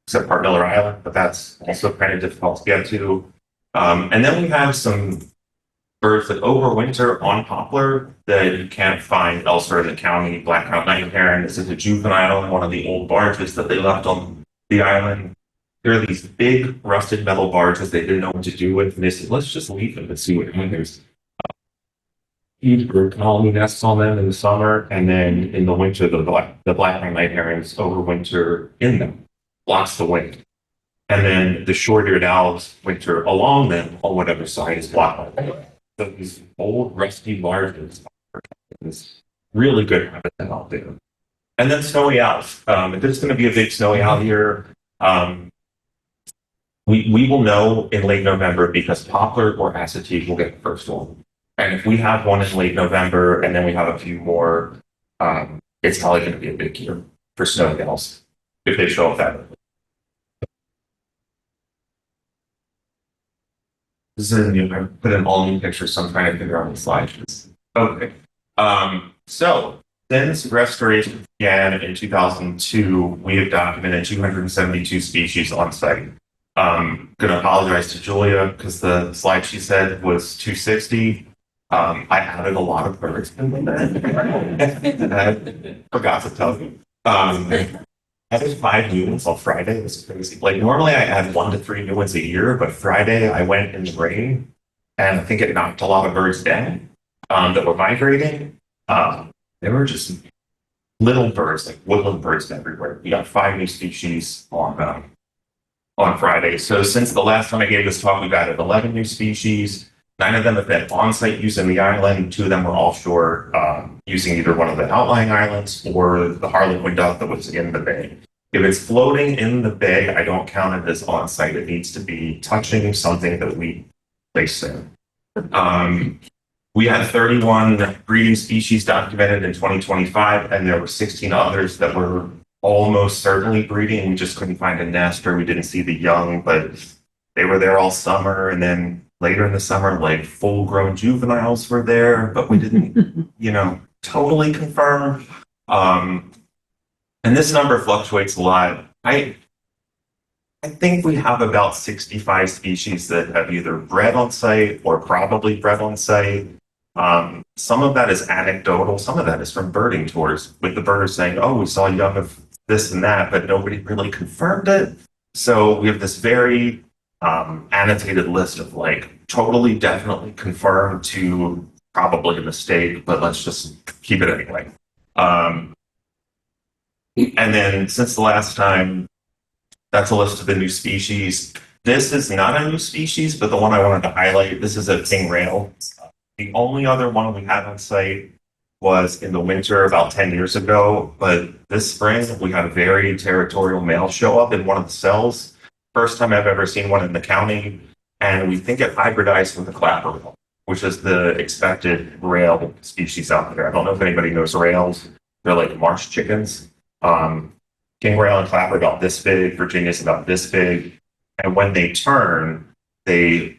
except Poplar Island, but that's also kind of difficult to get to. And then we have some birds that overwinter on poplar that you can't find elsewhere in the county. Black-crowned night heron. This is a juvenile in one of the old barges that they left on the island. There are these big rusted metal barges they didn't know what to do with, and they said, let's just leave them and see what happens. Huge bird colony nests on them in the summer, and then in the winter, the black-crowned night herons overwinter in them, blocks the wind. And then the short-eared owls winter along them on whatever side is blocked by the wind. So these old rusty barges are this really good habitat out there. And then snowy owls. If there's going to be a big snowy owl here, we will know in late November because poplar or acetique will get the first one. And if we have one in late November and then we have a few more, it's probably going to be a big year for snowy owls if they show up that early. This is new. I put in all new pictures, so I'm trying to figure out the slides. Okay. So since restoration began in 2002, we have documented 272 species on site. Going to apologize to Julia because the slide she said was 260. I added a lot of birds in that. I forgot to tell you. I had 5 new ones on Friday. It was crazy. Like normally I add 1 to 3 new ones a year, but Friday I went in the rain and I think it knocked a lot of birds down that were migrating. They were just little birds, like woodland birds everywhere. We got 5 new species on Friday. So since the last time I gave this talk, we've added 11 new species. 9 of them have been on-site using the island. 2 of them were offshore using either one of the outlying islands or the Harlequin duck that was in the bay. If it's floating in the bay, I don't count it as on-site. It needs to be touching something that we place there. We had 31 breeding species documented in 2025, and there were 16 others that were almost certainly breeding. We just couldn't find a nest or we didn't see the young, but they were there all summer. And then later in the summer, like full grown juveniles were there, but we didn't, totally confirm. And this number fluctuates a lot. I think we have about 65 species that have either bred on site or probably bred on site. Some of that is anecdotal. Some of that is from birding tours with the birders saying, oh, we saw young of this and that, but nobody really confirmed it. So we have this very annotated list of like totally definitely confirmed to probably a mistake, but let's just keep it anyway. And then since the last time, that's a list of the new species. This is not a new species, but the one I wanted to highlight, this is a king rail. The only other one we had on site was in the winter about 10 years ago, but this spring we had a very territorial male show up in one of the cells. First time I've ever seen one in the county, and we think it hybridized with the clapper rail, which is the expected rail species out there. I don't know if anybody knows rails. They're like marsh chickens. King rail and clapper about this big, Virginia's about this big, and when they turn, they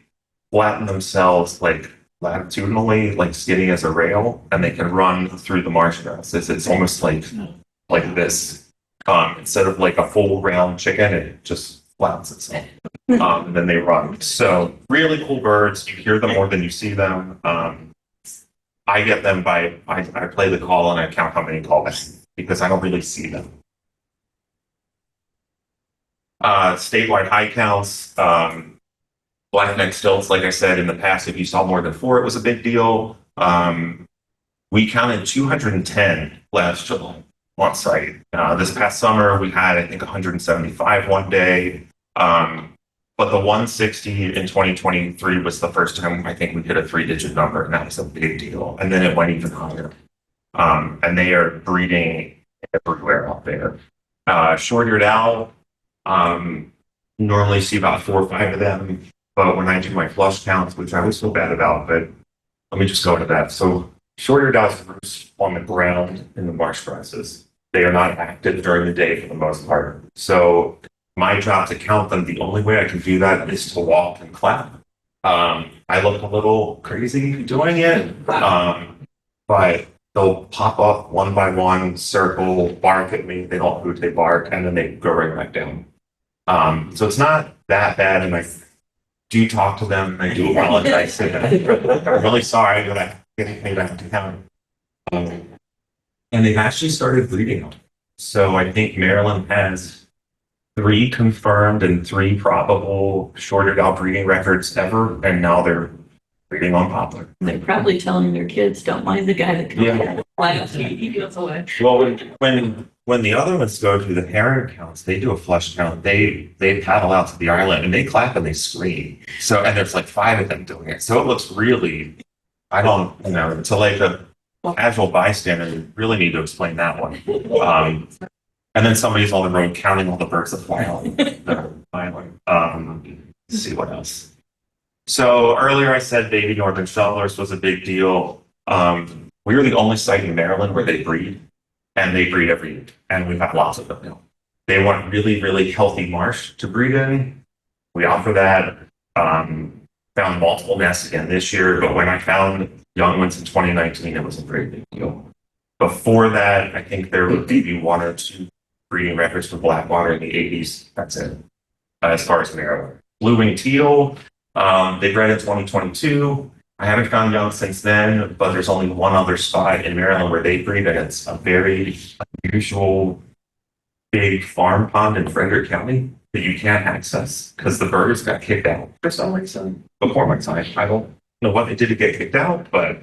flatten themselves like latitudinally, like skinny as a rail, and they can run through the marsh grass. It's almost like this. Instead of like a full round chicken, it just flattens itself. And then they run. So really cool birds. You hear them more than you see them. I get them I play the call and I count how many calls because I don't really see them. Statewide high counts, blackneck stilts, like I said, in the past, if you saw more than 4, it was a big deal. We counted 210 last July on site. This past summer, we had, I think, 175 one day. But the 160 in 2023 was the first time I think we hit a 3-digit number, and that was a big deal. And then it went even higher. And they are breeding everywhere out there. Short-eared owl, normally see about 4 or 5 of them. But when I do my flush counts, which I always feel bad about, but let me just go into that. So short-eared owls roost on the ground in the marsh grasses. They are not active during the day for the most part. So my job to count them, the only way I can do that is to walk and clap. I look a little crazy doing it, but they'll pop up one by one, circle, bark at me. They don't hoot, they bark, and then they go right back down. So it's not that bad, and I do talk to them. I do apologize to them. I'm really sorry that I'm getting paid back to count. And they've actually started breeding them. So I think Maryland has 3 confirmed and 3 probable short-eared owl breeding records ever, and now they're breeding on Poplar. They're probably telling their kids, don't mind the guy that comes Yeah. last, he goes away. Well, when the other ones go to the heron counts, they do a flush count. They paddle out to the island and they clap and they scream. So, and there's like 5 of them doing it. So it looks really, I don't, to like a casual bystander, you really need to explain that one. And then somebody's on the road counting all the birds that fly on the island. Let's see what else. So earlier I said baby northern shovelers was a big deal. We were the only site in Maryland where they breed, and they breed every year, and we've had lots of them now. They want really, really healthy marsh to breed in. We offer that. Found multiple nests again this year, but when I found young ones in 2019, it was a very big deal. Before that, I think there were maybe 1 or 2 breeding records for blackwater in the 80s. That's it, as far as Maryland. Blue-winged teal, they bred in 2022. I haven't found young since then, but there's only one other spot in Maryland where they breed, and it's a very unusual big farm pond in Frederick County that you can't access because the birds got kicked out for some reason before my time. I don't know what they did to get kicked out, but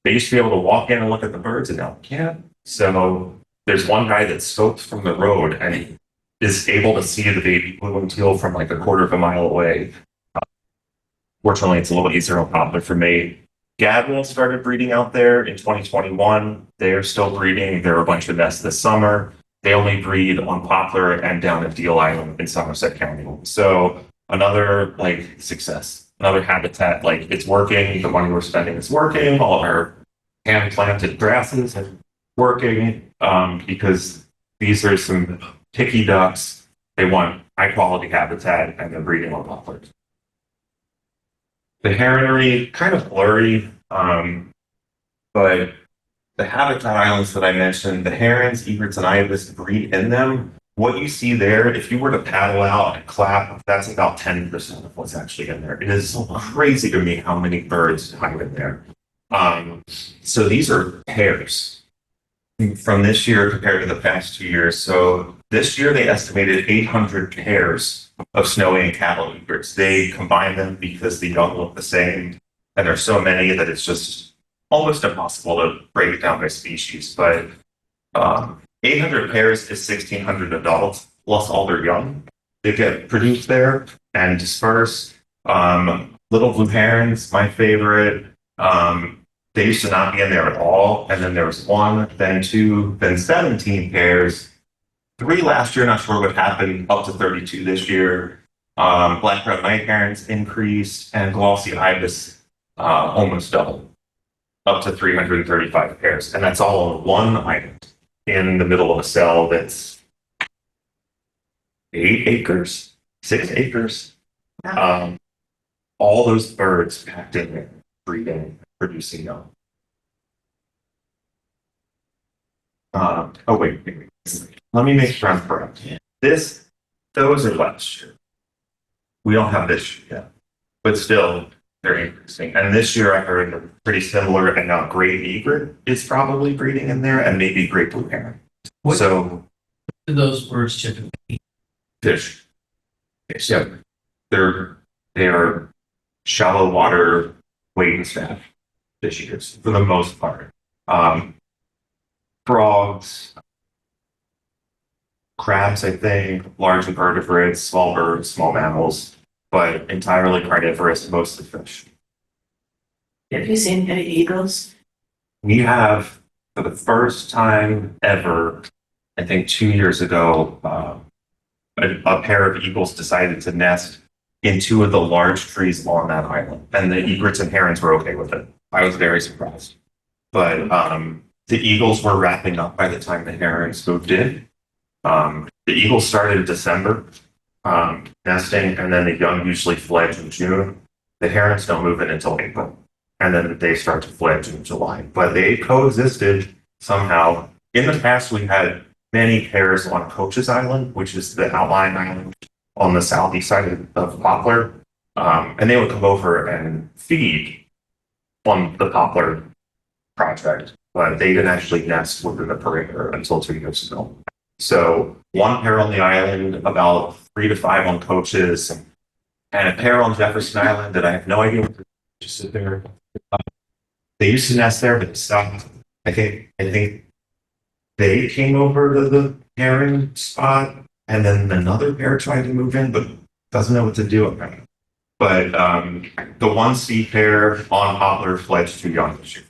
they used to be able to walk in and look at the birds, and now they can't. So there's one guy that scopes from the road and he is able to see the baby blue-winged teal from like a quarter of a mile away. Fortunately, it's a little easier on Poplar for me. Gadwall started breeding out there in 2021. They're still breeding. There are a bunch of nests this summer. They only breed on Poplar and down at Deal Island in Somerset County. So another success, another habitat. It's working. The money we're spending is working. All of our hand-planted grasses are working because these are some picky ducks. They want high-quality habitat, and they're breeding on Poplar. The heronry, kind of blurry, but the habitat islands that I mentioned, the herons, egrets, and ibis breed in them. What you see there, if you were to paddle out and clap, that's about 10% of what's actually in there. It is crazy to me how many birds hide in there. So these are pairs from this year compared to the past 2 years. So this year they estimated 800 pairs of snowy and cattle egrets. They combine them because the young look the same, and there's so many that it's just almost impossible to break it down by species. But 800 pairs is 1,600 adults plus all their young. They get produced there and disperse. Little blue herons, my favorite. They used to not be in there at all, and then there was 1, then 2, then 17 pairs. 3 last year, not sure what happened, up to 32 this year. Black-crowned night herons increased, and glossy ibis almost doubled, up to 335 pairs. And that's all on one island in the middle of a cell that's 8 acres, 6 acres. All those birds packed in there, breeding, producing young. Wait. Let me make sure I'm correct. Those are last year. We don't have this year yet. But still, They're increasing. And this year I heard pretty similar, and now great egret is probably breeding in there, and maybe great blue heron. What So do those birds typically? fish. So they are shallow water weight and staff fish eaters for the most part. Frogs, crabs, I think, large invertebrates, small birds, small mammals, but entirely carnivorous, mostly fish. Have you seen any eagles? We have, for the first time ever, I think 2 years ago, a pair of eagles decided to nest in two of the large trees on that island, and the egrets and herons were okay with it. I was very surprised. But the eagles were wrapping up by the time the herons moved in. The eagles started in December, nesting, and then the young usually fledge in June. The herons don't move in until April, and then they start to fledge in July. But they coexisted somehow. In the past, we had many pairs on Coach's Island, which is the outlying island on the southeast side of Poplar, and they would come over and feed on the Poplar project, but they didn't actually nest within the perimeter until 2 years ago. So one pair on the island, about 3 to 5 on Coach's, and a pair on Jefferson Island that I have no idea what they're interested there. They used to nest there, but it stopped. I think they came over to the heron spot, and then another pair tried to move in, but doesn't know what to do with them. But the one C pair on Poplar fledged too young this year.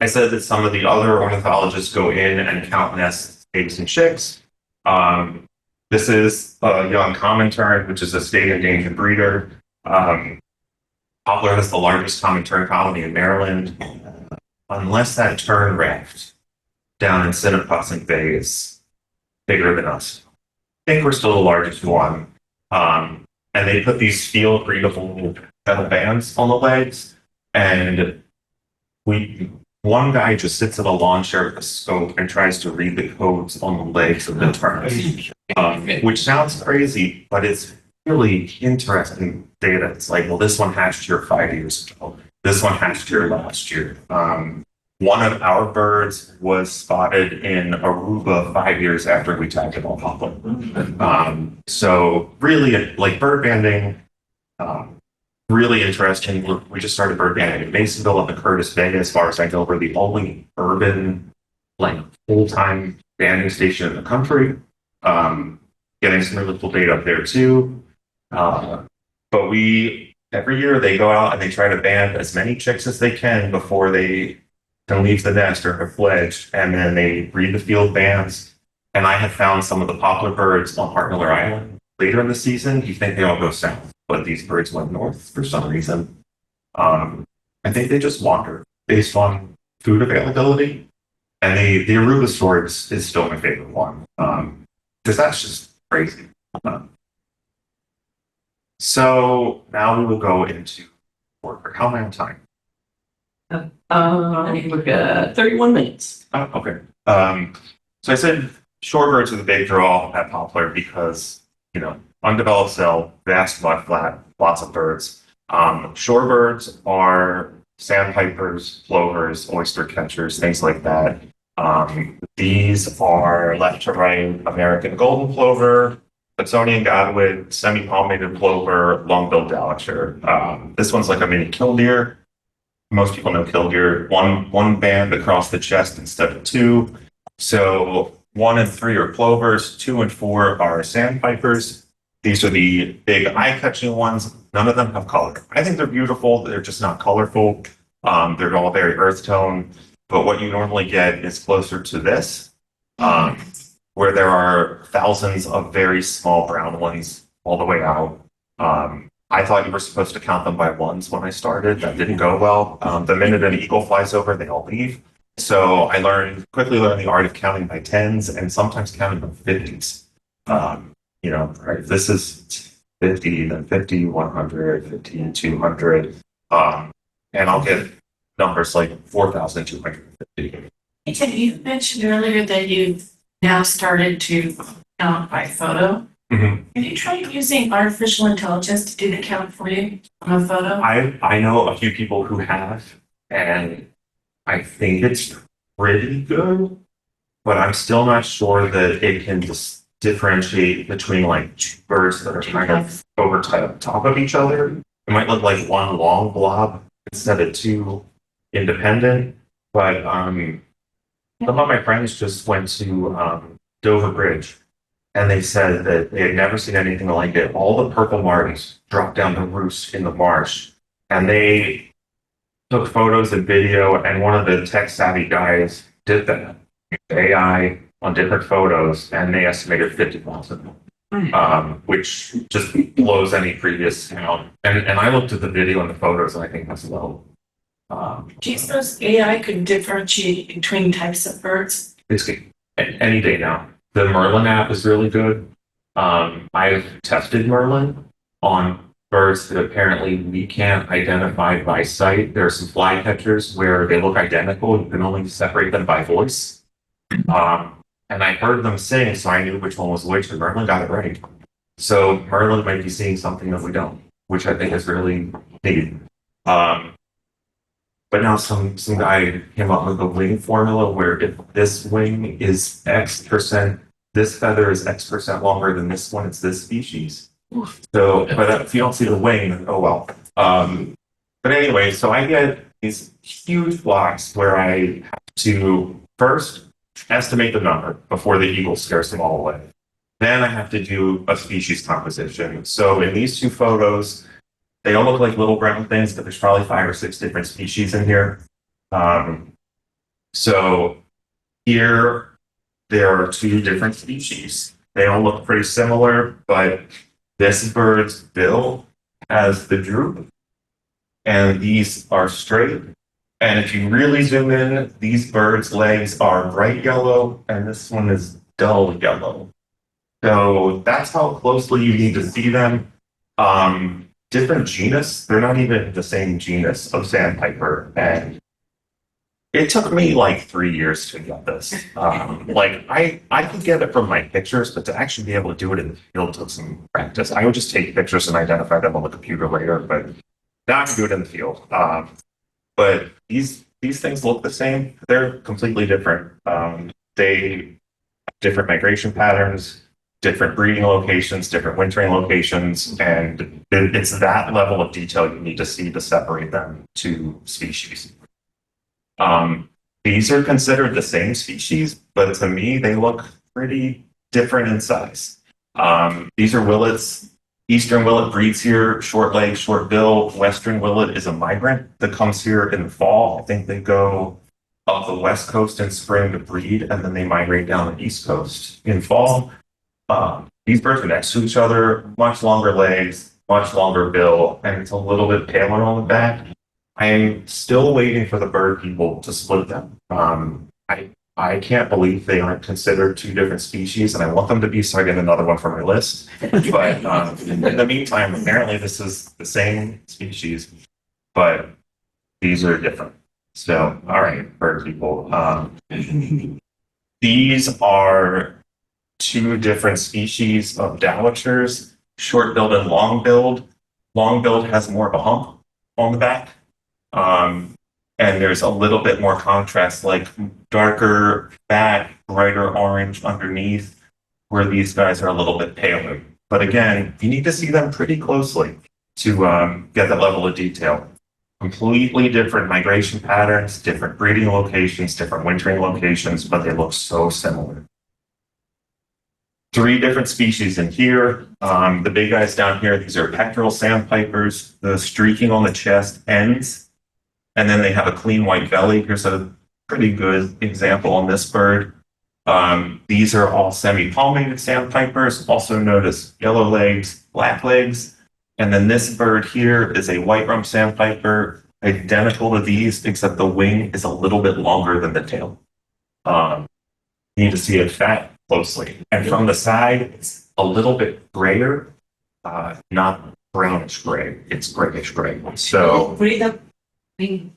I said that some of the other ornithologists go in and count nests, eggs, and chicks. This is a young common tern, which is a state endangered breeder. Poplar has the largest common tern colony in Maryland. Unless that tern raft down in Cinepussin Bay is bigger than us. I think we're still the largest one. And they put these field breathable metal bands on the legs, and one guy just sits at a lawn chair with a scope and tries to read the codes on the legs of the terns, which sounds crazy, but it's really interesting data. It's like, well, this one hatched here 5 years ago. This one hatched here last year. One of our birds was spotted in Aruba 5 years after we tagged it on Poplar. So really, like bird banding, really interesting. We just started bird banding in Masonville and the Curtis Bay. As far as I know, we're the only urban, like full-time banding station in the country. Getting some really cool data up there too. But every year they go out and they try to band as many chicks as they can before they can leave the nest or have fledged, and then they breed the field bands. And I have found some of the poplar birds on Hartmiller Island later in the season. You think they all go south, but these birds went north for some reason. I think they just wander based on food availability. And the Aruba story is still my favorite one, because that's just crazy. So now we will go into work. How am I on time? I think we've got 31 minutes. Oh, okay. So I said shorebirds are the big draw at Poplar because, undeveloped cell, vast mud flat, lots of birds. Shorebirds are sandpipers, plovers, oyster catchers, things like that. These are left to right American golden plover, Hudsonian godwit, semi-palmated plover, long-billed dowitcher. This one's like a mini killdeer. Most people know killdeer. One band across the chest instead of two. So 1 and 3 are plovers, 2 and 4 are sandpipers. These are the big eye-catching ones. None of them have color. I think they're beautiful. They're just not colorful. They're all very earth tone. But what you normally get is closer to this, where there are thousands of very small brown ones all the way out. I thought you were supposed to count them by ones when I started. That didn't go well. The minute an eagle flies over, they all leave. So I quickly learned the art of counting by tens and sometimes counting by 50s. Right, this is 50, then 50, 100, 50, 200. And I'll get numbers like 4,250. Tim, you mentioned earlier that you've now started to count by photo. Mhm. Have you tried using artificial intelligence to do the count for you on a photo? I know a few people who have, and I think it's pretty good, but I'm still not sure that it can just differentiate between like two birds that are kind of over top of each other. It might look like one long blob instead of two independent, but some of my friends just went to Dover Bridge, and they said that they had never seen anything like it. All the purple martins dropped down to roost in the marsh, and they took photos and video, and one of the tech savvy guys did that. AI on different photos, and they estimated 50,000, which just blows any previous count. And I looked at the video and the photos, and I think that's low. Do you suppose AI could differentiate between types of birds? Basically, any day now. The Merlin app is really good. I've tested Merlin on birds that apparently we can't identify by sight. There are some flycatchers where they look identical. You can only separate them by voice. And I heard them sing, so I knew which one was which, and Merlin got it right. So Merlin might be seeing something that we don't, which I think is really neat. But now some guy came up with a wing formula where if this wing is X%, this feather is X% longer than this one, it's this species. So, but if you don't see the wing, oh well. But anyway, so I get these huge blocks where I have to first estimate the number before the eagle scares them all away. Then I have to do a species composition. So in these two photos, they all look like little brown things, but there's probably 5 or 6 different species in here. So here, there are 2 different species. They all look pretty similar, but this bird's bill has the droop, and these are straight. And if you really zoom in, these birds' legs are bright yellow, and this one is dull yellow. So that's how closely you need to see them. Different genus, they're not even the same genus of sandpiper. And it took me like 3 years to get this. Like I could get it from my pictures, but to actually be able to do it in the field took some practice. I would just take pictures and identify them on the computer later, but now I can do it in the field. But these things look the same. They're completely different. They have different migration patterns, different breeding locations, different wintering locations, and it's that level of detail you need to see to separate them to species. These are considered the same species, but to me, they look pretty different in size. These are willets. Eastern willet breeds here, short leg, short bill. Western willet is a migrant that comes here in the fall. I think they go up the west coast in spring to breed, and then they migrate down the east coast in fall. These birds are next to each other, much longer legs, much longer bill, and it's a little bit paler on the back. I am still waiting for the bird people to split them. I can't believe they aren't considered 2 different species, and I want them to be, so I get another one for my list. But in the meantime, apparently this is the same species, but these are different. So, all right, bird people. These are 2 different species of dowitchers, short-billed and long-billed. Long-billed has more of a hump on the back. And there's a little bit more contrast, like darker back, brighter orange underneath, where these guys are a little bit paler. But again, you need to see them pretty closely to get that level of detail. Completely different migration patterns, different breeding locations, different wintering locations, but they look so similar. 3 different species in here. The big guys down here, these are pectoral sandpipers. The streaking on the chest ends, and then they have a clean white belly. Here's a pretty good example on this bird. These are all semi-palmated sandpipers, also known as yellow legs, black legs. And then this bird here is a white rump sandpiper, identical to these, except the wing is a little bit longer than the tail. You need to see it fat closely. And from the side, it's a little bit grayer, not brownish gray. It's grayish gray. So Breed up. Being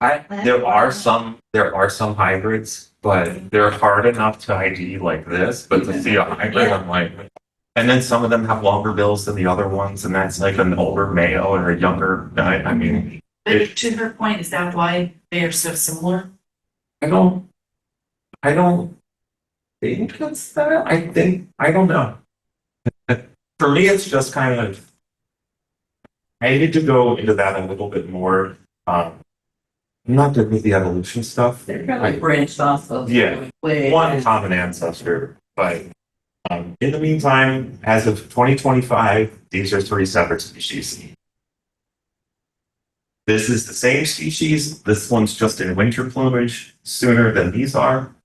there are some hybrids, but they're hard enough to ID like this. But to see a hybrid, I'm like, And then some of them have longer bills than the other ones, and that's like an older male or a younger. I mean, But to her point, is that why they are so similar? I don't think it's that. I don't know. For me, it's just kind of, I need to go into that a little bit more. I'm not good with the evolution stuff. They're probably branched off of. Yeah, way. one common ancestor, but in the meantime, as of 2025, these are 3 separate species. This is the same species. This one's just in winter plumage sooner than these are.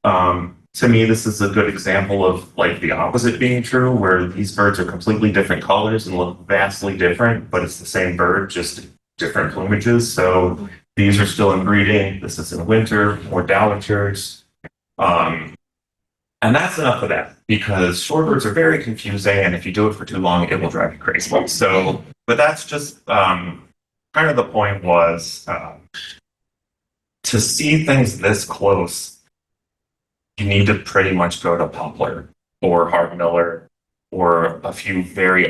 To me, this is a good example of like the opposite being true, where these birds are completely different colors and look vastly different, but it's the same bird, just different plumages. So these are still in breeding. This is in winter, more dowitchers. And that's enough of that, because shorebirds are very confusing, and if you do it for too long, it will drive you crazy. So, but that's just kind of the point was to see things this close, you need to pretty much go to Poplar or Hart Miller or a few very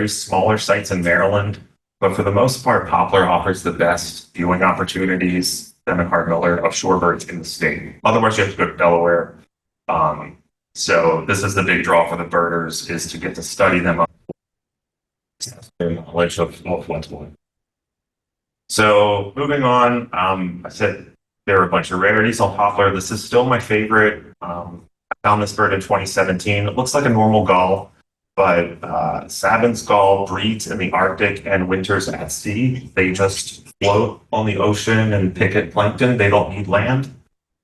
smaller sites in Maryland. But for the most part, Poplar offers the best viewing opportunities than in Hart Miller of shorebirds in the state. Otherwise, you have to go to Delaware. So this is the big draw for the birders, is to get to study them up. Their knowledge of what's going. So moving on, I said there are a bunch of rarities on Poplar. This is still my favorite. I found this bird in 2017. It looks like a normal gull, but Sabin's gull breeds in the Arctic and winters at sea. They just float on the ocean and pick at plankton. They don't need land.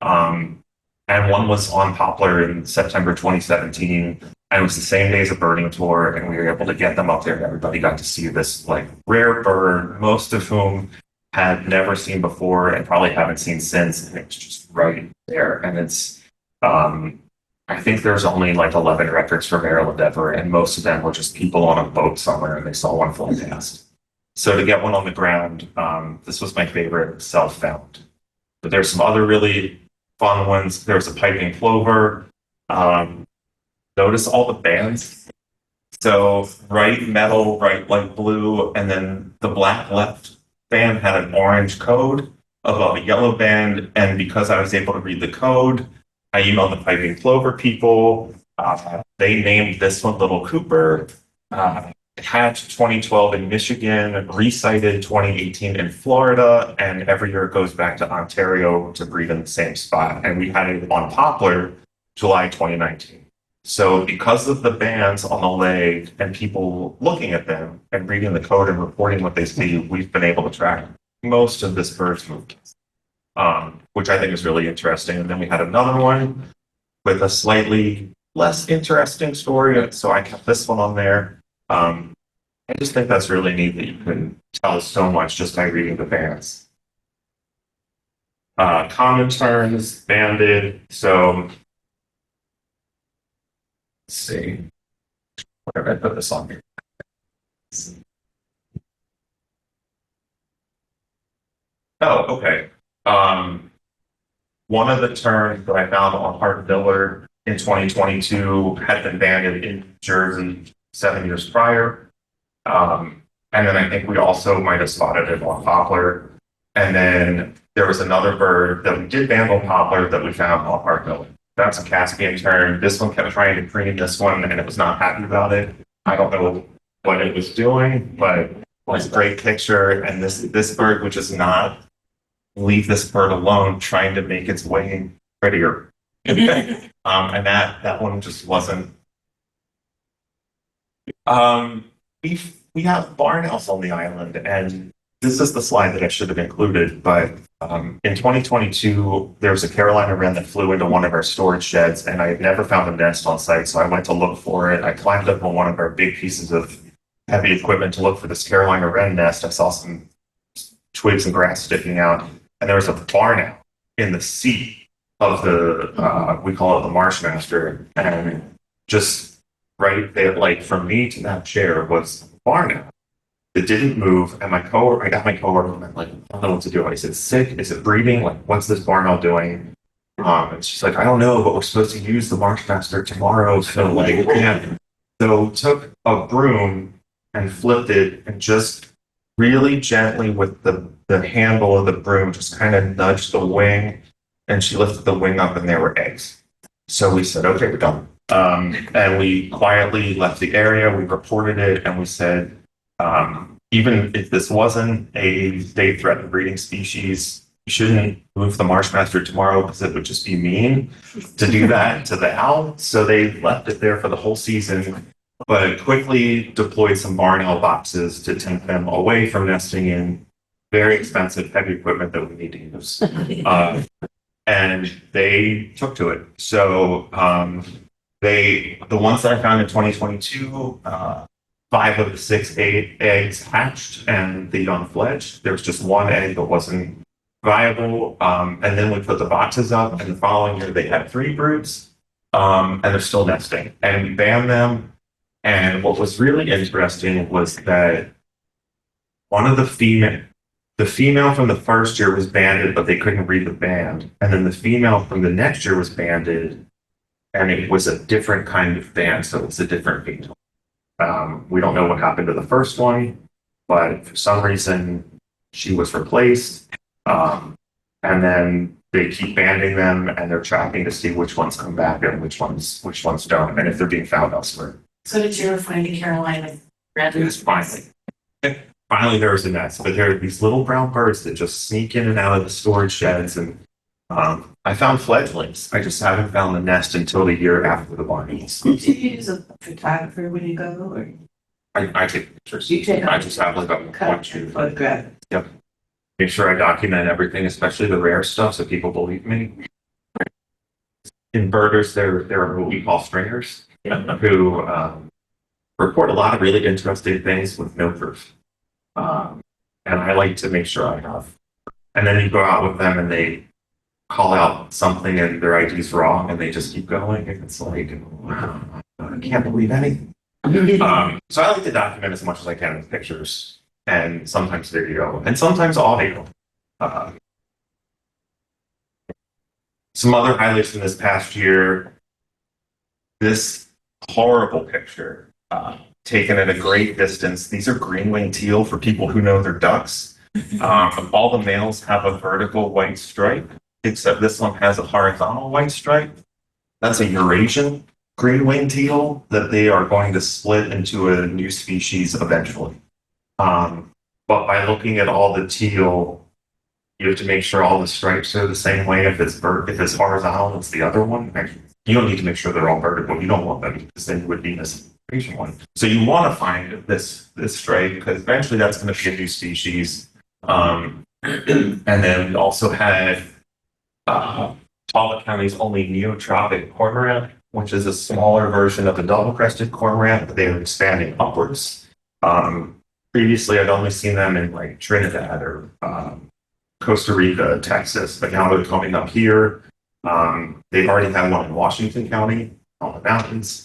And one was on Poplar in September 2017. And it was the same day as a birding tour, and we were able to get them up there. Everybody got to see this like rare bird, most of whom had never seen before and probably haven't seen since. And it's just right there. And it's, I think there's only like 11 records for Maryland ever, and most of them were just people on a boat somewhere and they saw one fly past. So to get one on the ground, this was my favorite self-found. But there's some other really fun ones. There's a piping plover. Notice all the bands. So right metal, right light blue, and then the black left band had an orange code above a yellow band. And because I was able to read the code, I emailed the piping plover people. They named this one Little Cooper. Hatched 2012 in Michigan, resighted 2018 in Florida, and every year it goes back to Ontario to breed in the same spot. And we had it on Poplar July 2019. So because of the bands on the leg and people looking at them and reading the code and reporting what they see, we've been able to track most of this bird's movements, which I think is really interesting. And then we had another one with a slightly less interesting story, so I kept this one on there. I just think that's really neat that you can tell so much just by reading the bands. Common terns, banded, so let's see. Where did I put this on here? Oh, okay. One of the terns that I found on Hart Miller in 2022 had been banded in Jersey 7 years prior. And then I think we also might have spotted it on Poplar. And then there was another bird that we did band on Poplar that we found on Hart Miller. That's a Caspian tern. This one kept trying to preen this one, and it was not happy about it. I don't know what it was doing, but it was a great picture. And this bird would just not leave this bird alone, trying to make its way prettier. And that one just wasn't. We have barn owls on the island, and this is the slide that I should have included, but in 2022, there was a Carolina wren that flew into one of our storage sheds, and I had never found a nest on site, so I went to look for it. I climbed up on one of our big pieces of heavy equipment to look for this Carolina wren nest. I saw some twigs and grass sticking out, and there was a barn owl in the seat of the, we call it the marsh master, and just right there, like from me to that chair was a barn owl. It didn't move, and I got my coworker, and I'm like, I don't know what to do. I said, sick? Is it breathing? Like, what's this barn owl doing? And she's like, I don't know, but we're supposed to use the Marsh Master tomorrow. So like, yeah. So took a broom and flipped it and just really gently with the handle of the broom, just kind of nudged the wing. And she lifted the wing up and there were eggs. So we said, okay, we're done. And we quietly left the area. We reported it and we said, even if this wasn't a state threatened breeding species, you shouldn't move the Marsh Master tomorrow because it would just be mean to do that to the owl. So they left it there for the whole season, but quickly deployed some barn owl boxes to tempt them away from nesting in very expensive heavy equipment that we need to use. And they took to it. So the ones that I found in 2022, 5 of the 6 eggs hatched and the young fledged. There was just one egg that wasn't viable. And then we put the boxes up, and the following year they had 3 broods, and they're still nesting. And we banned them. And what was really interesting was that one of the female from the first year was banded, but they couldn't read the band. And then the female from the next year was banded, and it was a different kind of band, so it's a different female. We don't know what happened to the first one, but for some reason she was replaced. And then they keep banding them, and they're tracking to see which ones come back and which ones don't, and if they're being found elsewhere. So did you ever find a Carolina red? It was finally there was a nest, but there are these little brown birds that just sneak in and out of the storage sheds, and I found fledglings. I just haven't found the nest until the year after the barnies. Do you use a photographer when you go, or I take pictures. you take I just have like a cut bunch and of photograph? make sure I document everything, especially the rare stuff, so people believe me. In birders, there are what we call stringers who report a lot of really interesting things with no proof. And I like to make sure I have. And then you go out with them and they call out something and their ID's wrong and they just keep going. And it's like, wow, I can't believe anything. So I like to document as much as I can with pictures and sometimes video and sometimes audio. Some other highlights from this past year, this horrible picture taken at a great distance. These are green-winged teal for people who know their ducks. All the males have a vertical white stripe, except this one has a horizontal white stripe. That's a Eurasian green-winged teal that they are going to split into a new species eventually. But by looking at all the teal, you have to make sure all the stripes are the same way. If it's horizontal, it's the other one. Actually, you don't need to make sure they're all vertical. You don't want them because then you would be missing one. So you want to find this stripe because eventually that's going to be a new species. And then we also had Talbot County's only neotropic cormorant, which is a smaller version of the double-crested cormorant, but they are expanding upwards. Previously, I'd only seen them in like Trinidad or Costa Rica, Texas, but now they're coming up here. They've already had one in Washington County on the mountains.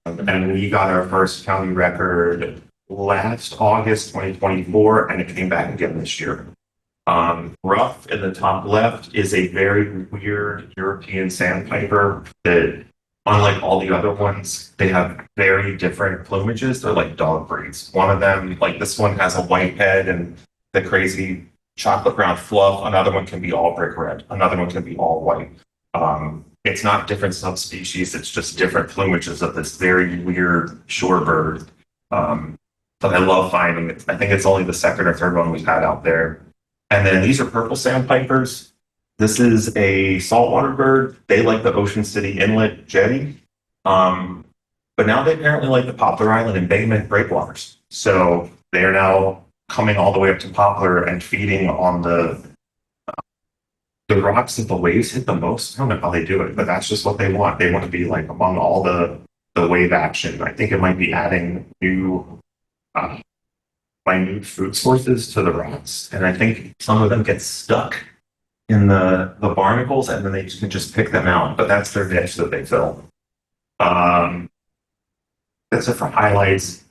And we got our first county record last August 2024, and it came back again this year. Rough in the top left is a very weird European sandpiper that, unlike all the other ones, they have very different plumages. They're like dog breeds. One of them, like this one, has a white head and the crazy chocolate brown fluff. Another one can be all brick red. Another one can be all white. It's not different subspecies, it's just different plumages of this very weird shorebird. But I love finding it. I think it's only the second or third one we've had out there. And then these are purple sandpipers. This is a saltwater bird. They like the Ocean City Inlet jetty. But now they apparently like the Poplar Island embayment breakwaters. So they are now coming all the way up to Poplar and feeding on the rocks that the waves hit the most. I don't know how they do it, but that's just what they want. They want to be like among all the wave action. I think it might be adding new minute food sources to the rocks. And I think some of them get stuck in the barnacles and then they can just pick them out. But that's their niche that they fill. That's it for highlights.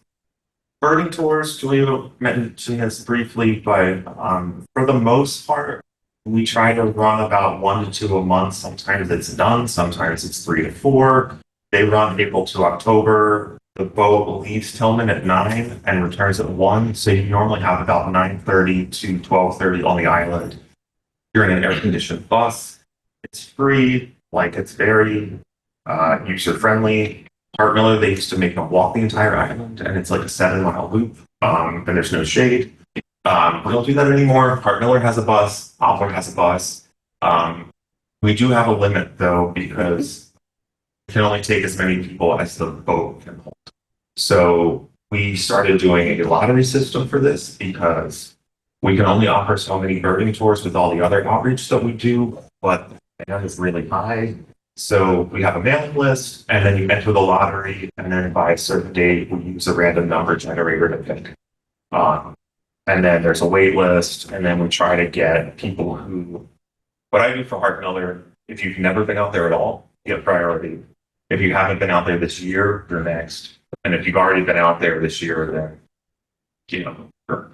Birding tours, Julia mentioned this briefly, but for the most part, We try to run about 1 to 2 a month. Sometimes it's done, sometimes it's 3 to 4. They run April to October. The boat leaves Tillman at 9 and returns at 1. So you normally have about 9:30 to 12:30 on the island. You're in an air-conditioned bus. It's free, like it's very user-friendly. Hart Miller, they used to make them walk the entire island, and it's like a 7-mile loop, and there's no shade. We don't do that anymore. Hart Miller has a bus. Poplar has a bus. We do have a limit, though, because we can only take as many people as the boat can hold. So we started doing a lottery system for this because we can only offer so many birding tours with all the other outreach that we do, but the demand is really high. So we have a mailing list, and then you enter the lottery, and then by a certain date, we use a random number generator to pick. And then there's a wait list, and then we try to get people who, what I do for Hart Miller, if you've never been out there at all, you get priority. If you haven't been out there this year, you're next. And if you've already been out there this year, then, you know, you're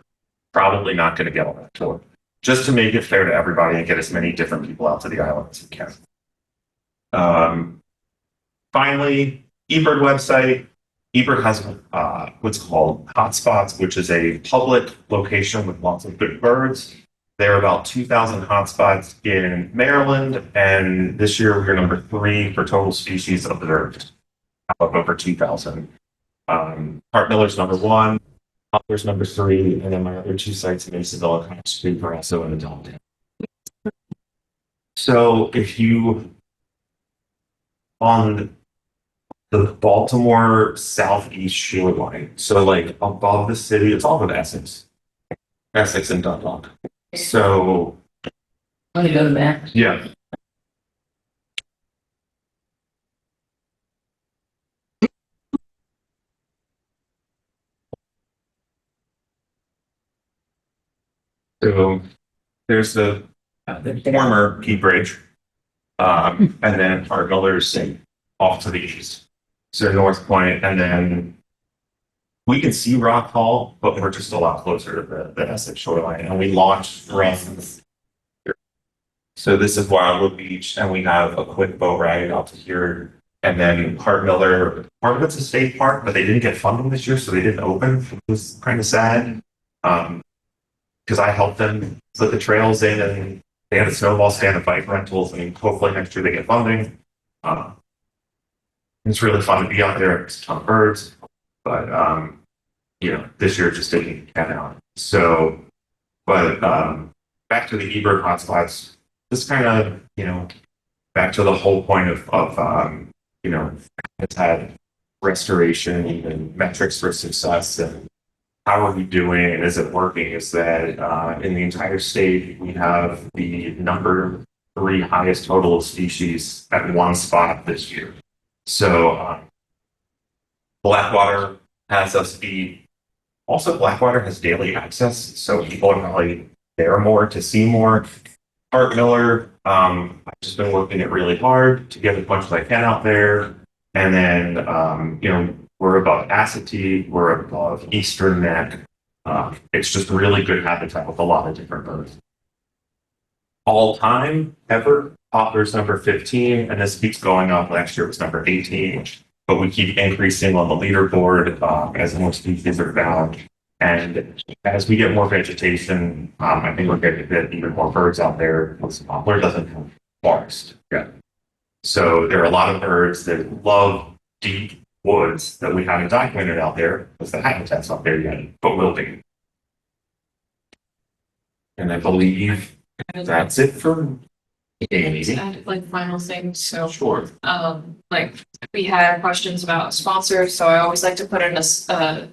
probably not going to get on that tour. Just to make it fair to everybody and get as many different people out to the island as we can. Finally, eBird website. eBird has what's called hotspots, which is a public location with lots of good birds. There are about 2,000 hotspots in Maryland, and this year we're number 3 for total species observed, out of over 2,000. Hart Miller's number 1, Poplar's number 3, and then my other 2 sites in Isabella and Cox Creek are also in the top 10. So if you on the Baltimore southeast shoreline, so like above the city, it's all of Essex and Dundalk. So Want to go to that? yeah. So there's the former Key Bridge, and then Hart Miller's off to the east. So North Point, and then we can see Rock Hall, but we're just a lot closer to the Essex shoreline. And we launched from here. So this is Wildwood Beach, and we have a quick boat ride out to here. And then Hart Miller, part of it's a state park, but they didn't get funding this year, so they didn't open. It was kind of sad. Because I helped them put the trails in, and they had a snowball stand and bike rentals, and hopefully next year they get funding. It's really fun to be out there. It's a ton of birds, but you know, this year just didn't pan out. So, but back to the eBird hotspots. This kind of, you know, back to the whole point of you know, habitat restoration and metrics for success and how are we doing and is it working, is that in the entire state, we have the number 3 highest total of species at one spot this year. So Blackwater has us beat. Also, Blackwater has daily access, so people are probably there more to see more. Hart Miller, I've just been working it really hard to get as much as I can out there. And then, you know, we're above Assateague, we're above Eastern Neck. It's just really good habitat with a lot of different birds. All time, ever, Poplar's number 15, and this keeps going up. Last year it was number 18, but we keep increasing on the leaderboard as more species are found. And as we get more vegetation, I think we're going to get even more birds out there because Poplar doesn't have forest yet. So there are a lot of birds that love deep woods that we haven't documented out there because the habitat's not there yet, but will be. And I believe that's it for And like final things, so sure. like we had questions about sponsors, so I always like to put in a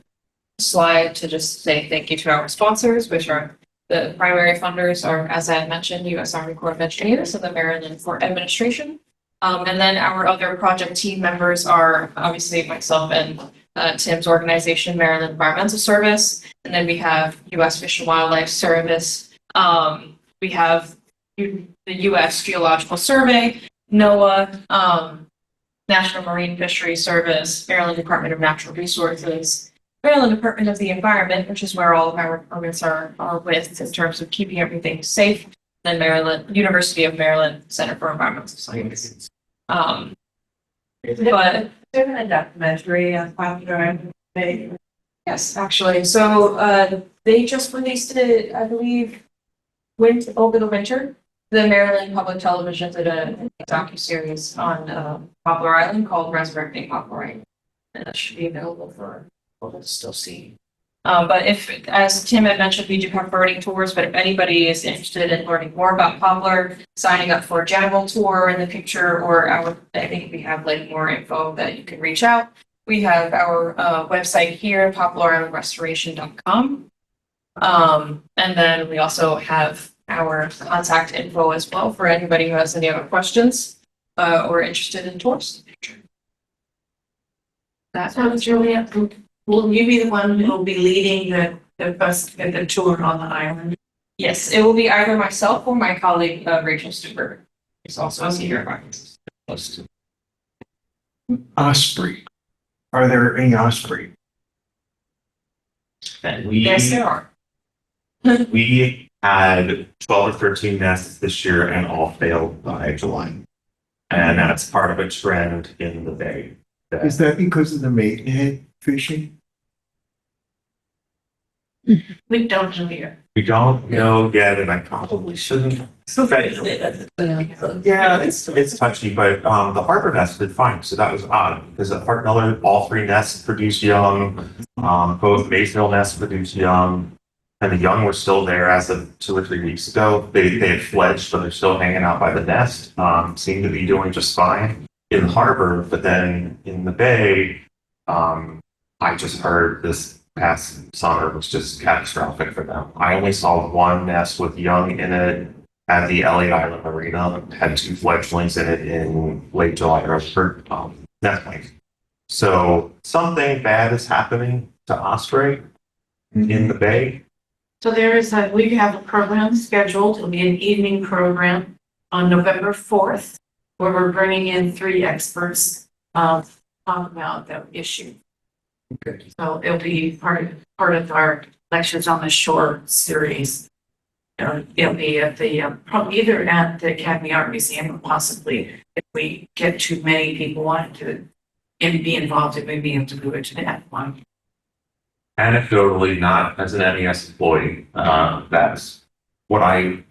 slide to just say thank you to our sponsors, which are the primary funders are, as I had mentioned, U.S. Army Corps of Engineers and the Maryland Fort Administration. And then our other project team members are obviously myself and Tim's organization, Maryland Environmental Service. And then we have U.S. Fish and Wildlife Service. We have the U.S. Geological Survey, NOAA, National Marine Fisheries Service, Maryland Department of Natural Resources, Maryland Department of the Environment, which is where all of our permits are with in terms of keeping everything safe. then University of Maryland Center for Environmental Science. But There's been a documentary on Poplar Island. yes, actually, so they just released it, I believe, over the winter. The Maryland Public Television did a docuseries on Poplar Island called Resurrecting Poplar Island. And that should be available for people to still see. But if, as Tim had mentioned, we do have birding tours, but if anybody is interested in learning more about Poplar, signing up for a general tour in the future, or I think we have like more info that you can reach out. We have our website here, poplarislandrestoration.com. And then we also have our contact info as well for anybody who has any other questions or interested in tours. So Julia, will you be the one who will be leading the tour on the island? Yes, it will be either myself or my colleague, Rachel Stuber. She's also a senior environmentalist. Osprey. Are there any osprey? Yes, there are. We had 12 or 13 nests this year and all failed by July. And that's part of a trend in the bay. Is that because of the maidenhead fishing? We don't know yet. We don't know yet, and I probably shouldn't. Yeah, it's touchy, but the harbor nest did fine, so that was odd because all three nests produced young. Both Maysville nests produced young, and the young were still there as of 2 or 3 weeks ago. They had fledged, but they're still hanging out by the nest. Seem to be doing just fine in the harbor, but then in the bay, I just heard this past summer was just catastrophic for them. I only saw one nest with young in it at the Elliott Island Marina, had 2 fledglings in it in late July or nestlings. So something bad is happening to osprey in the bay. So we have a program scheduled. It'll be an evening program on November 4th, where we're bringing in 3 experts to talk about the issue. Okay. So it'll be part of our Lectures on the Shore series. It'll be at probably either at the Academy Art Museum or possibly if we get too many people wanting to be involved, it may be able to move it to that one. Anecdotally, not as an MES employee, that's what I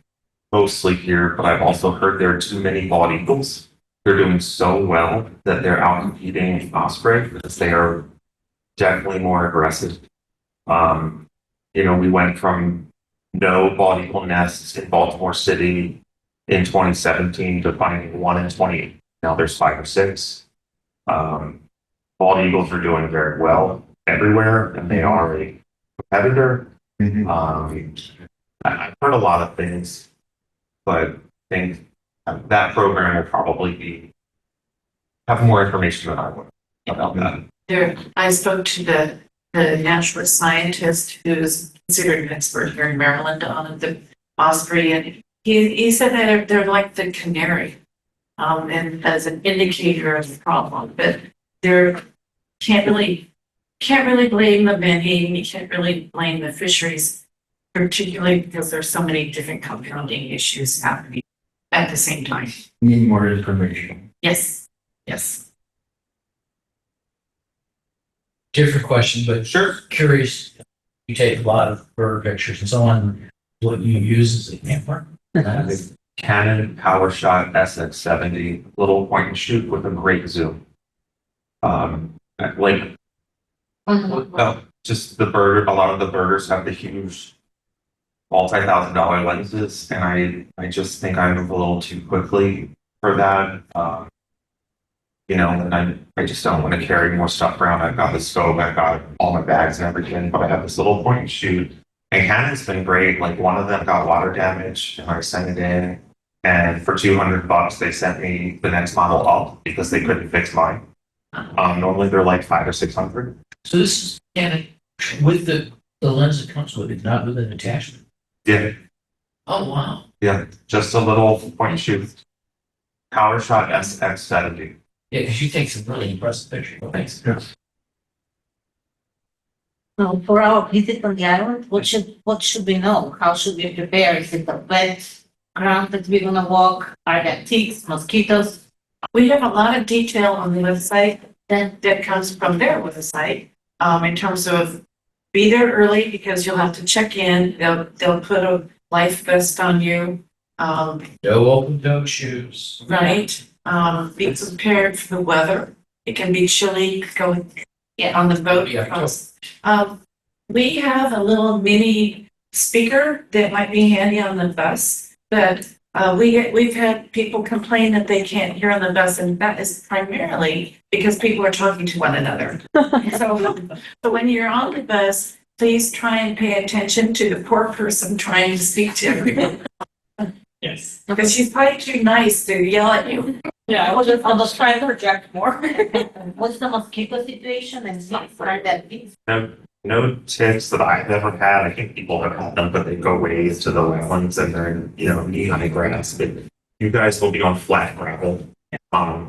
mostly hear, but I've also heard there are too many bald eagles. They're doing so well that they're out competing osprey because they are definitely more aggressive. We went from no bald eagle nests in Baltimore City in 2017 to finding 1 in 20. Now there's 5 or 6. Bald eagles are doing very well everywhere, and they are a competitor. I've heard a lot of things, but I think that program will probably have more information than I would about that. I spoke to the naturalist scientist who's considered an expert here in Maryland on the osprey, and he said that they're like the canary, and as an indicator of the problem, but they can't really blame the manning. You can't really blame the fisheries, particularly because there's so many different compounding issues happening at the same time. Need more information. Yes. Different question, but Sure. curious. You take a lot of bird pictures and so on. What you use as a camera? Canon PowerShot SX70, little point and shoot with a great zoom. Just the bird. A lot of the birders have the huge multi-$1,000 lenses, and I just think I move a little too quickly for that. And I just don't want to carry more stuff around. I've got the scope, I've got all my bags and everything, but I have this little point and shoot. And Canon's been great. Like one of them got water damage, and I sent it in, and for $200 they sent me the next model up because they couldn't fix mine. Normally they're like $500 or $600. So this is Canon with the lens that comes with it, not with an attachment. Yeah, Oh wow. yeah, just a little point and shoot. PowerShot SX70. Yeah, because you take some really impressive pictures. Well, thanks. For our visit on the island, what should we know? How should we prepare? Is it a wet ground that we're gonna walk? Are there ticks, mosquitoes? We have a lot of detail on the website that comes from their website, in terms of be there early because you'll have to check in. They'll put a life vest on you. No open toe shoes. Right. Be prepared for the weather. It can be chilly going on the boat. Yeah. We have a little mini speaker that might be handy on the bus, but we've had people complain that they can't hear on the bus, and that is primarily because people are talking to one another. So when you're on the bus, please try and pay attention to the poor person trying to speak to everyone. Yes. Because she's probably too nice to yell at you. Yeah, I'll just try and project more. What's the mosquito situation and are there ticks? No ticks that I've ever had. I think people have had them, but they go ways to the wetlands and they're in, knee-high grass. But you guys will be on flat gravel.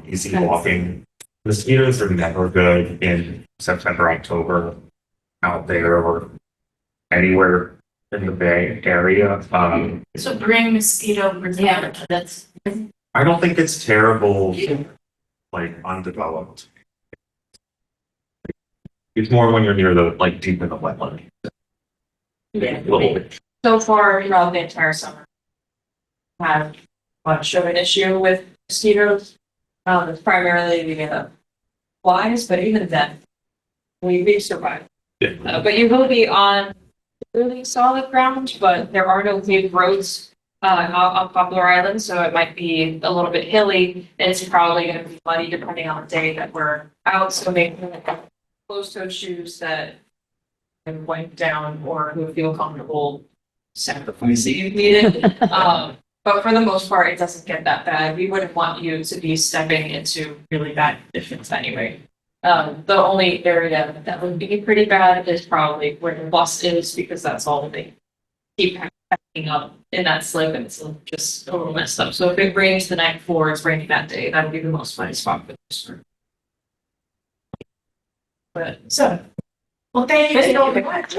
Easy walking. Mosquitoes are never good in September, October out there or anywhere in the Bay Area. So bring mosquito Yeah, repellent. that's, I don't think it's terrible, like undeveloped. It's more when you're near the, like, deep in the wetland. Yeah. Little bit. So far, throughout the entire summer, had much of an issue with mosquitoes. It's primarily the flies, but even then, we survived. Yeah. But you will be on really solid ground, but there are no paved roads on Poplar Island, so it might be a little bit hilly, and it's probably going to be muddy depending on the day that we're out. So make closed-toed shoes that can wipe down or who feel comfortable sacrificing if needed. But for the most part, it doesn't get that bad. We wouldn't want you to be stepping into really bad conditions anyway. The only area that would be pretty bad is probably where the bus is, because that's all they keep packing up in that slip, and it's just a little messed up. So if it rains the night before, it's raining that day, that would be the most fun spot for this. But so, Well, thank you so much.